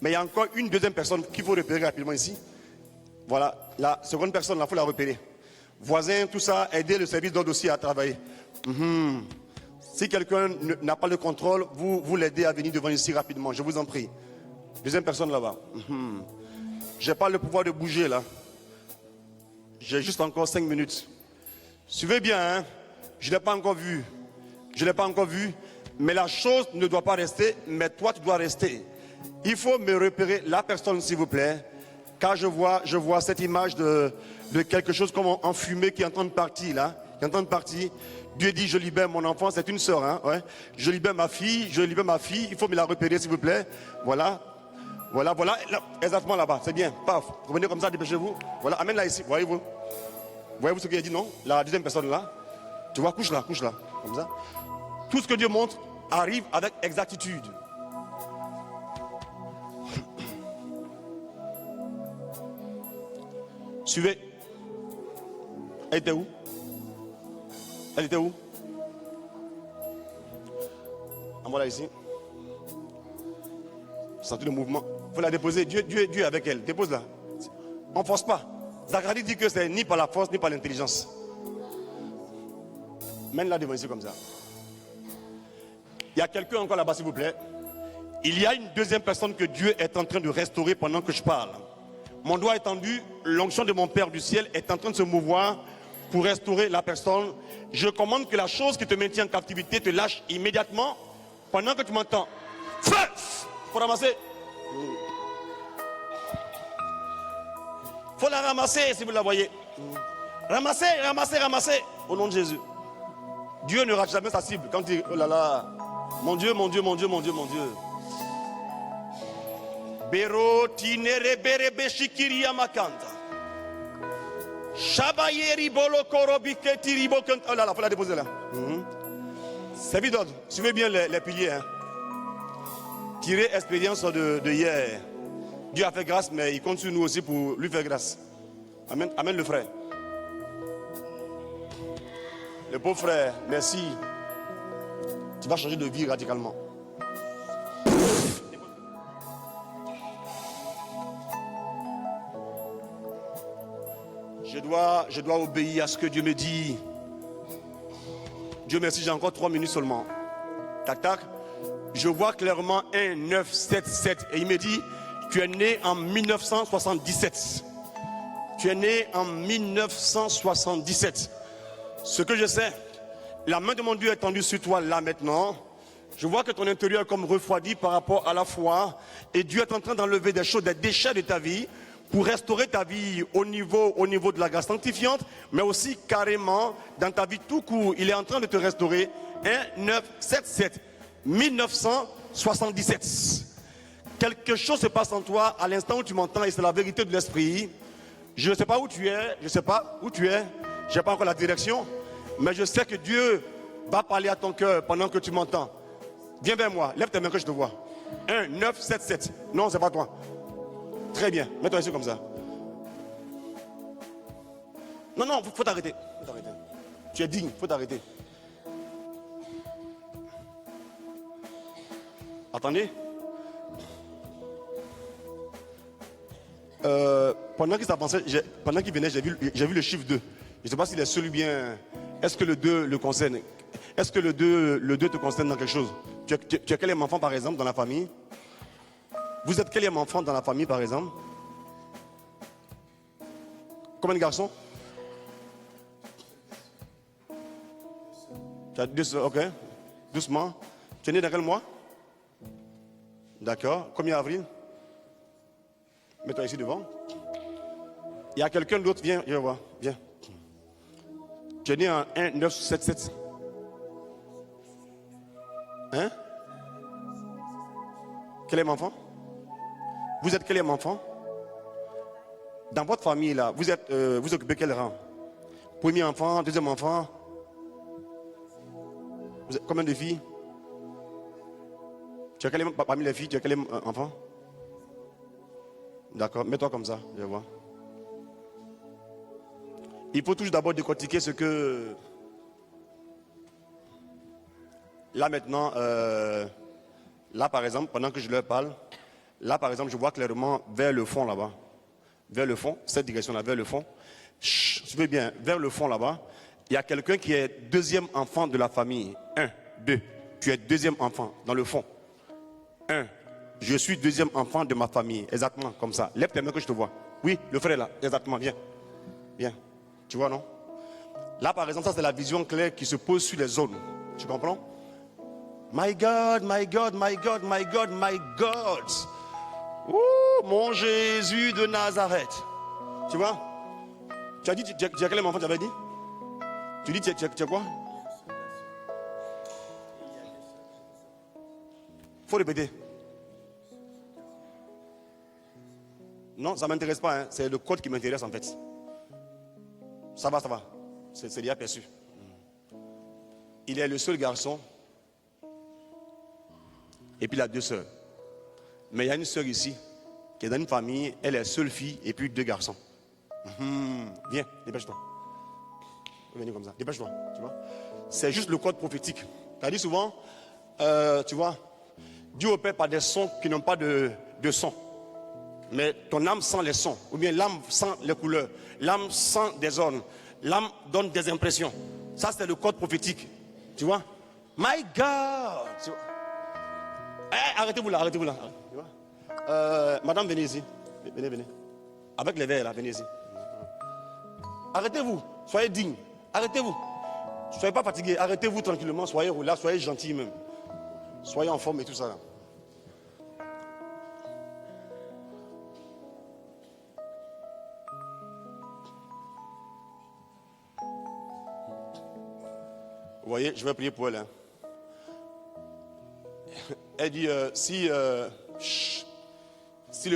Mais il y a encore une deuxième personne qu'il faut repérer rapidement ici. Voilà, la seconde personne, il faut la repérer. Voisins, tout ça, aider le service d'ordre aussi à travailler. Si quelqu'un n'a pas le contrôle, vous l'aidez à venir devant ici rapidement, je vous en prie. Deuxième personne là-bas. Je n'ai pas le pouvoir de bouger là. J'ai juste encore 5 minutes. Suivez bien, hein? Je ne l'ai pas encore vu. Mais la chose ne doit pas rester, mais toi tu dois rester. Il faut me repérer la personne, s'il vous plaît. Car je vois cette image de quelque chose comme en fumée qui est en train de partir là. Dieu dit, je libère mon enfant, c'est une sœur, hein, ouais. Je libère ma fille. Il faut me la repérer, s'il vous plaît. Voilà, là, exactement là-bas, c'est bien. Paf, revenez comme ça, dépêchez-vous. Voilà, amène-la ici, voyez-vous ce qu'il a dit, non? La deuxième personne là. Tu vois, couche là, comme ça. Tout ce que Dieu montre arrive avec exactitude. Suivez. Elle était où? Envoie-la ici. Sentez le mouvement. Il faut la déposer. Dieu est avec elle. Dépose-la. On ne force pas. Zacharie dit que c'est ni par la force ni par l'intelligence. Mène-la devant ici comme ça. Il y a quelqu'un encore là-bas, s'il vous plaît. Il y a une deuxième personne que Dieu est en train de restaurer pendant que je parle. Mon doigt étendu, l'onction de mon Père du ciel est en train de se mouvoir pour restaurer la personne. Je commande que la chose qui te maintient en captivité te lâche immédiatement pendant que tu m'entends. Feu! Faut ramasser. Faut la ramasser si vous la voyez. Ramasser. Au nom de Jésus. Dieu ne rate jamais sa cible. Quand il dit, oh là là, mon Dieu. Bero tinere berebe shikiria makanta. Shabayeri bolo korobike tiribo kant. Oh là là, faut la déposer là. C'est vite d'ordre. Suivez bien les piliers. Hein. Tirez expérience de hier. Dieu a fait grâce, mais il compte sur nous aussi pour lui faire grâce. Amen le frère. Le pauvre frère, merci. Tu vas changer de vie radicalement. Je dois obéir à ce que Dieu me dit. Dieu merci, j'ai encore 3 minutes seulement. Tac. Je vois clairement 1, 9, 7, 7. Et il me dit, tu es né en 1977. Tu es né en 1977. Ce que je sais, la main de mon Dieu est tendue sur toi là maintenant. Je vois que ton intérieur est comme refroidi par rapport à la foi. Et Dieu est en train d'enlever des choses, des déchets de ta vie pour restaurer ta vie au niveau de la grâce sanctifiante, mais aussi carrément dans ta vie tout court. Il est en train de te restaurer. 1977, 1977. Quelque chose se passe en toi à l'instant où tu m'entends et c'est la vérité de l'esprit. Je ne sais pas où tu es, je ne sais pas où tu es, je n'ai pas encore la direction, mais je sais que Dieu va parler à ton cœur pendant que tu m'entends. Viens vers moi, lève tes mains que je te vois. 1, 9, 7, 7. Non, c'est pas toi. Très bien, mets-toi ici comme ça. Non, non, faut t'arrêter. Faut t'arrêter. Tu es digne, faut t'arrêter. Attendez. Pendant qu'il s'avançait, pendant qu'il venait, j'ai vu le chiffre 2. Je ne sais pas s'il est seul ou bien. Est-ce que le 2 le concerne? Est-ce que le 2 te concerne dans quelque chose? Tu as quel enfant par exemple dans la famille? Vous êtes quel enfant dans la famille par exemple? Combien de garçons? Tu as 2 soeurs, ok. Doucement. Tu es né dans quel mois? D'accord. Combien avril? Mets-toi ici devant. Il y a quelqu'un d'autre, viens voir, viens. Tu es né en 1, 9, 7, 7. Hein? Quel est mon enfant? Vous êtes quel est mon enfant? Dans votre famille là, vous occupez quel rang? Premier enfant, deuxième enfant? Vous êtes combien de filles? Tu as quel parmi les filles, tu as quel enfant? D'accord, mets-toi comme ça, je vois. Il faut toujours d'abord décortiquer ce que... Là maintenant, là par exemple, pendant que je leur parle, là par exemple, je vois clairement vers le fond là-bas. Vers le fond, cette direction-là, vers le fond. Chut, tu veux bien, vers le fond là-bas, il y a quelqu'un qui est deuxième enfant de la famille. 1, 2, tu es deuxième enfant dans le fond. 1, je suis deuxième enfant de ma famille, exactement comme ça. Lève tes mains que je te vois. Oui, le frère est là, exactement, viens. Viens, tu vois non? Là par exemple, ça c'est la vision claire qui se pose sur les zones. Tu comprends? My God, my God, my God, my God, my God. Ouh, mon Jésus de Nazareth. Tu vois? Tu as dit, tu as quel enfant tu avais dit? Tu dis, tu as quoi? Faut répéter. Non, ça ne m'intéresse pas. Hein. C'est le code qui m'intéresse en fait. Ça va, ça va. C'est déjà perçu. Il est le seul garçon. Et puis il a 2 sœurs. Mais il y a une sœur ici qui est dans une famille. Elle est seule fille et puis 2 garçons. Viens, dépêche-toi. Venez comme ça. Dépêche-toi. Tu vois? C'est juste le code prophétique. Tu as dit souvent, tu vois, Dieu opère par des sons qui n'ont pas de son. Mais ton âme sent les sons. Ou bien l'âme sent les couleurs. L'âme sent des zones. L'âme donne des impressions. Ça, c'est le code prophétique. Tu vois? My God! Tu vois? Arrêtez-vous là, arrêtez-vous là. Tu vois? Madame, venez ici. Venez, venez. Avec les verres là, venez ici. Arrêtez-vous. Soyez digne. Arrêtez-vous. Soyez pas fatigué. Arrêtez-vous tranquillement. Soyez relax. Soyez gentil même. Soyez en forme et tout ça là. Vous voyez, je vais prier pour elle. Hein. Elle dit, si le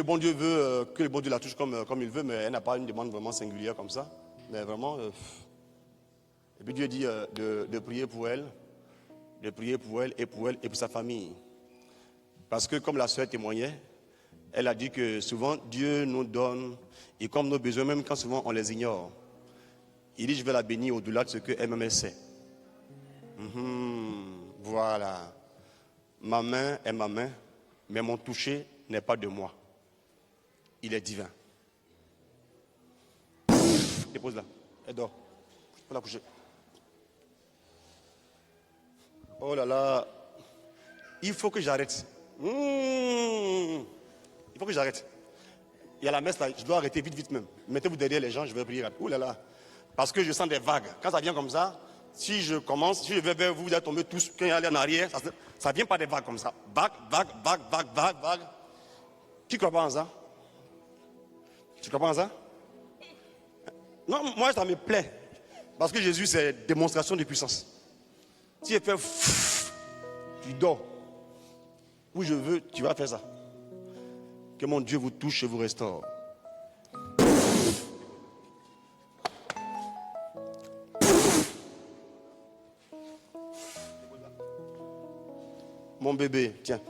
bon Dieu veut que le bon Dieu la touche comme il veut, mais elle n'a pas une demande vraiment singulière comme ça. Mais vraiment, et puis Dieu dit de prier pour elle, et pour elle et pour sa famille. Parce que comme la sœur témoignait, elle a dit que souvent Dieu nous donne, et comme nos besoins, même quand souvent on les ignore, il dit je vais la bénir au-delà de ce qu'elle-même sait. Voilà. Ma main est ma main, mais mon toucher n'est pas de moi. Il est divin. Dépose-la. Elle dort. Il faut la coucher. Oh là là. Il faut que j'arrête. Il faut que j'arrête. Il y a la messe là, je dois arrêter vite, vite même. Mettez-vous derrière les gens, je vais prier. Oh là là. Parce que je sens des vagues. Quand ça vient comme ça, Si je commence, si je vais vers vous, vous allez tomber tous, quand il y a en arrière, ça ne vient pas des vagues comme ça. Vague, vague, vague, vague, vague, vague. Qui ne croit pas en ça? Tu ne crois pas en ça? Non, moi ça me plaît. Parce que Jésus, c'est démonstration de puissance. Si il fait tu dors. Où je veux, tu vas faire ça. Que mon Dieu vous touche et vous restaure. Mon bébé, tiens.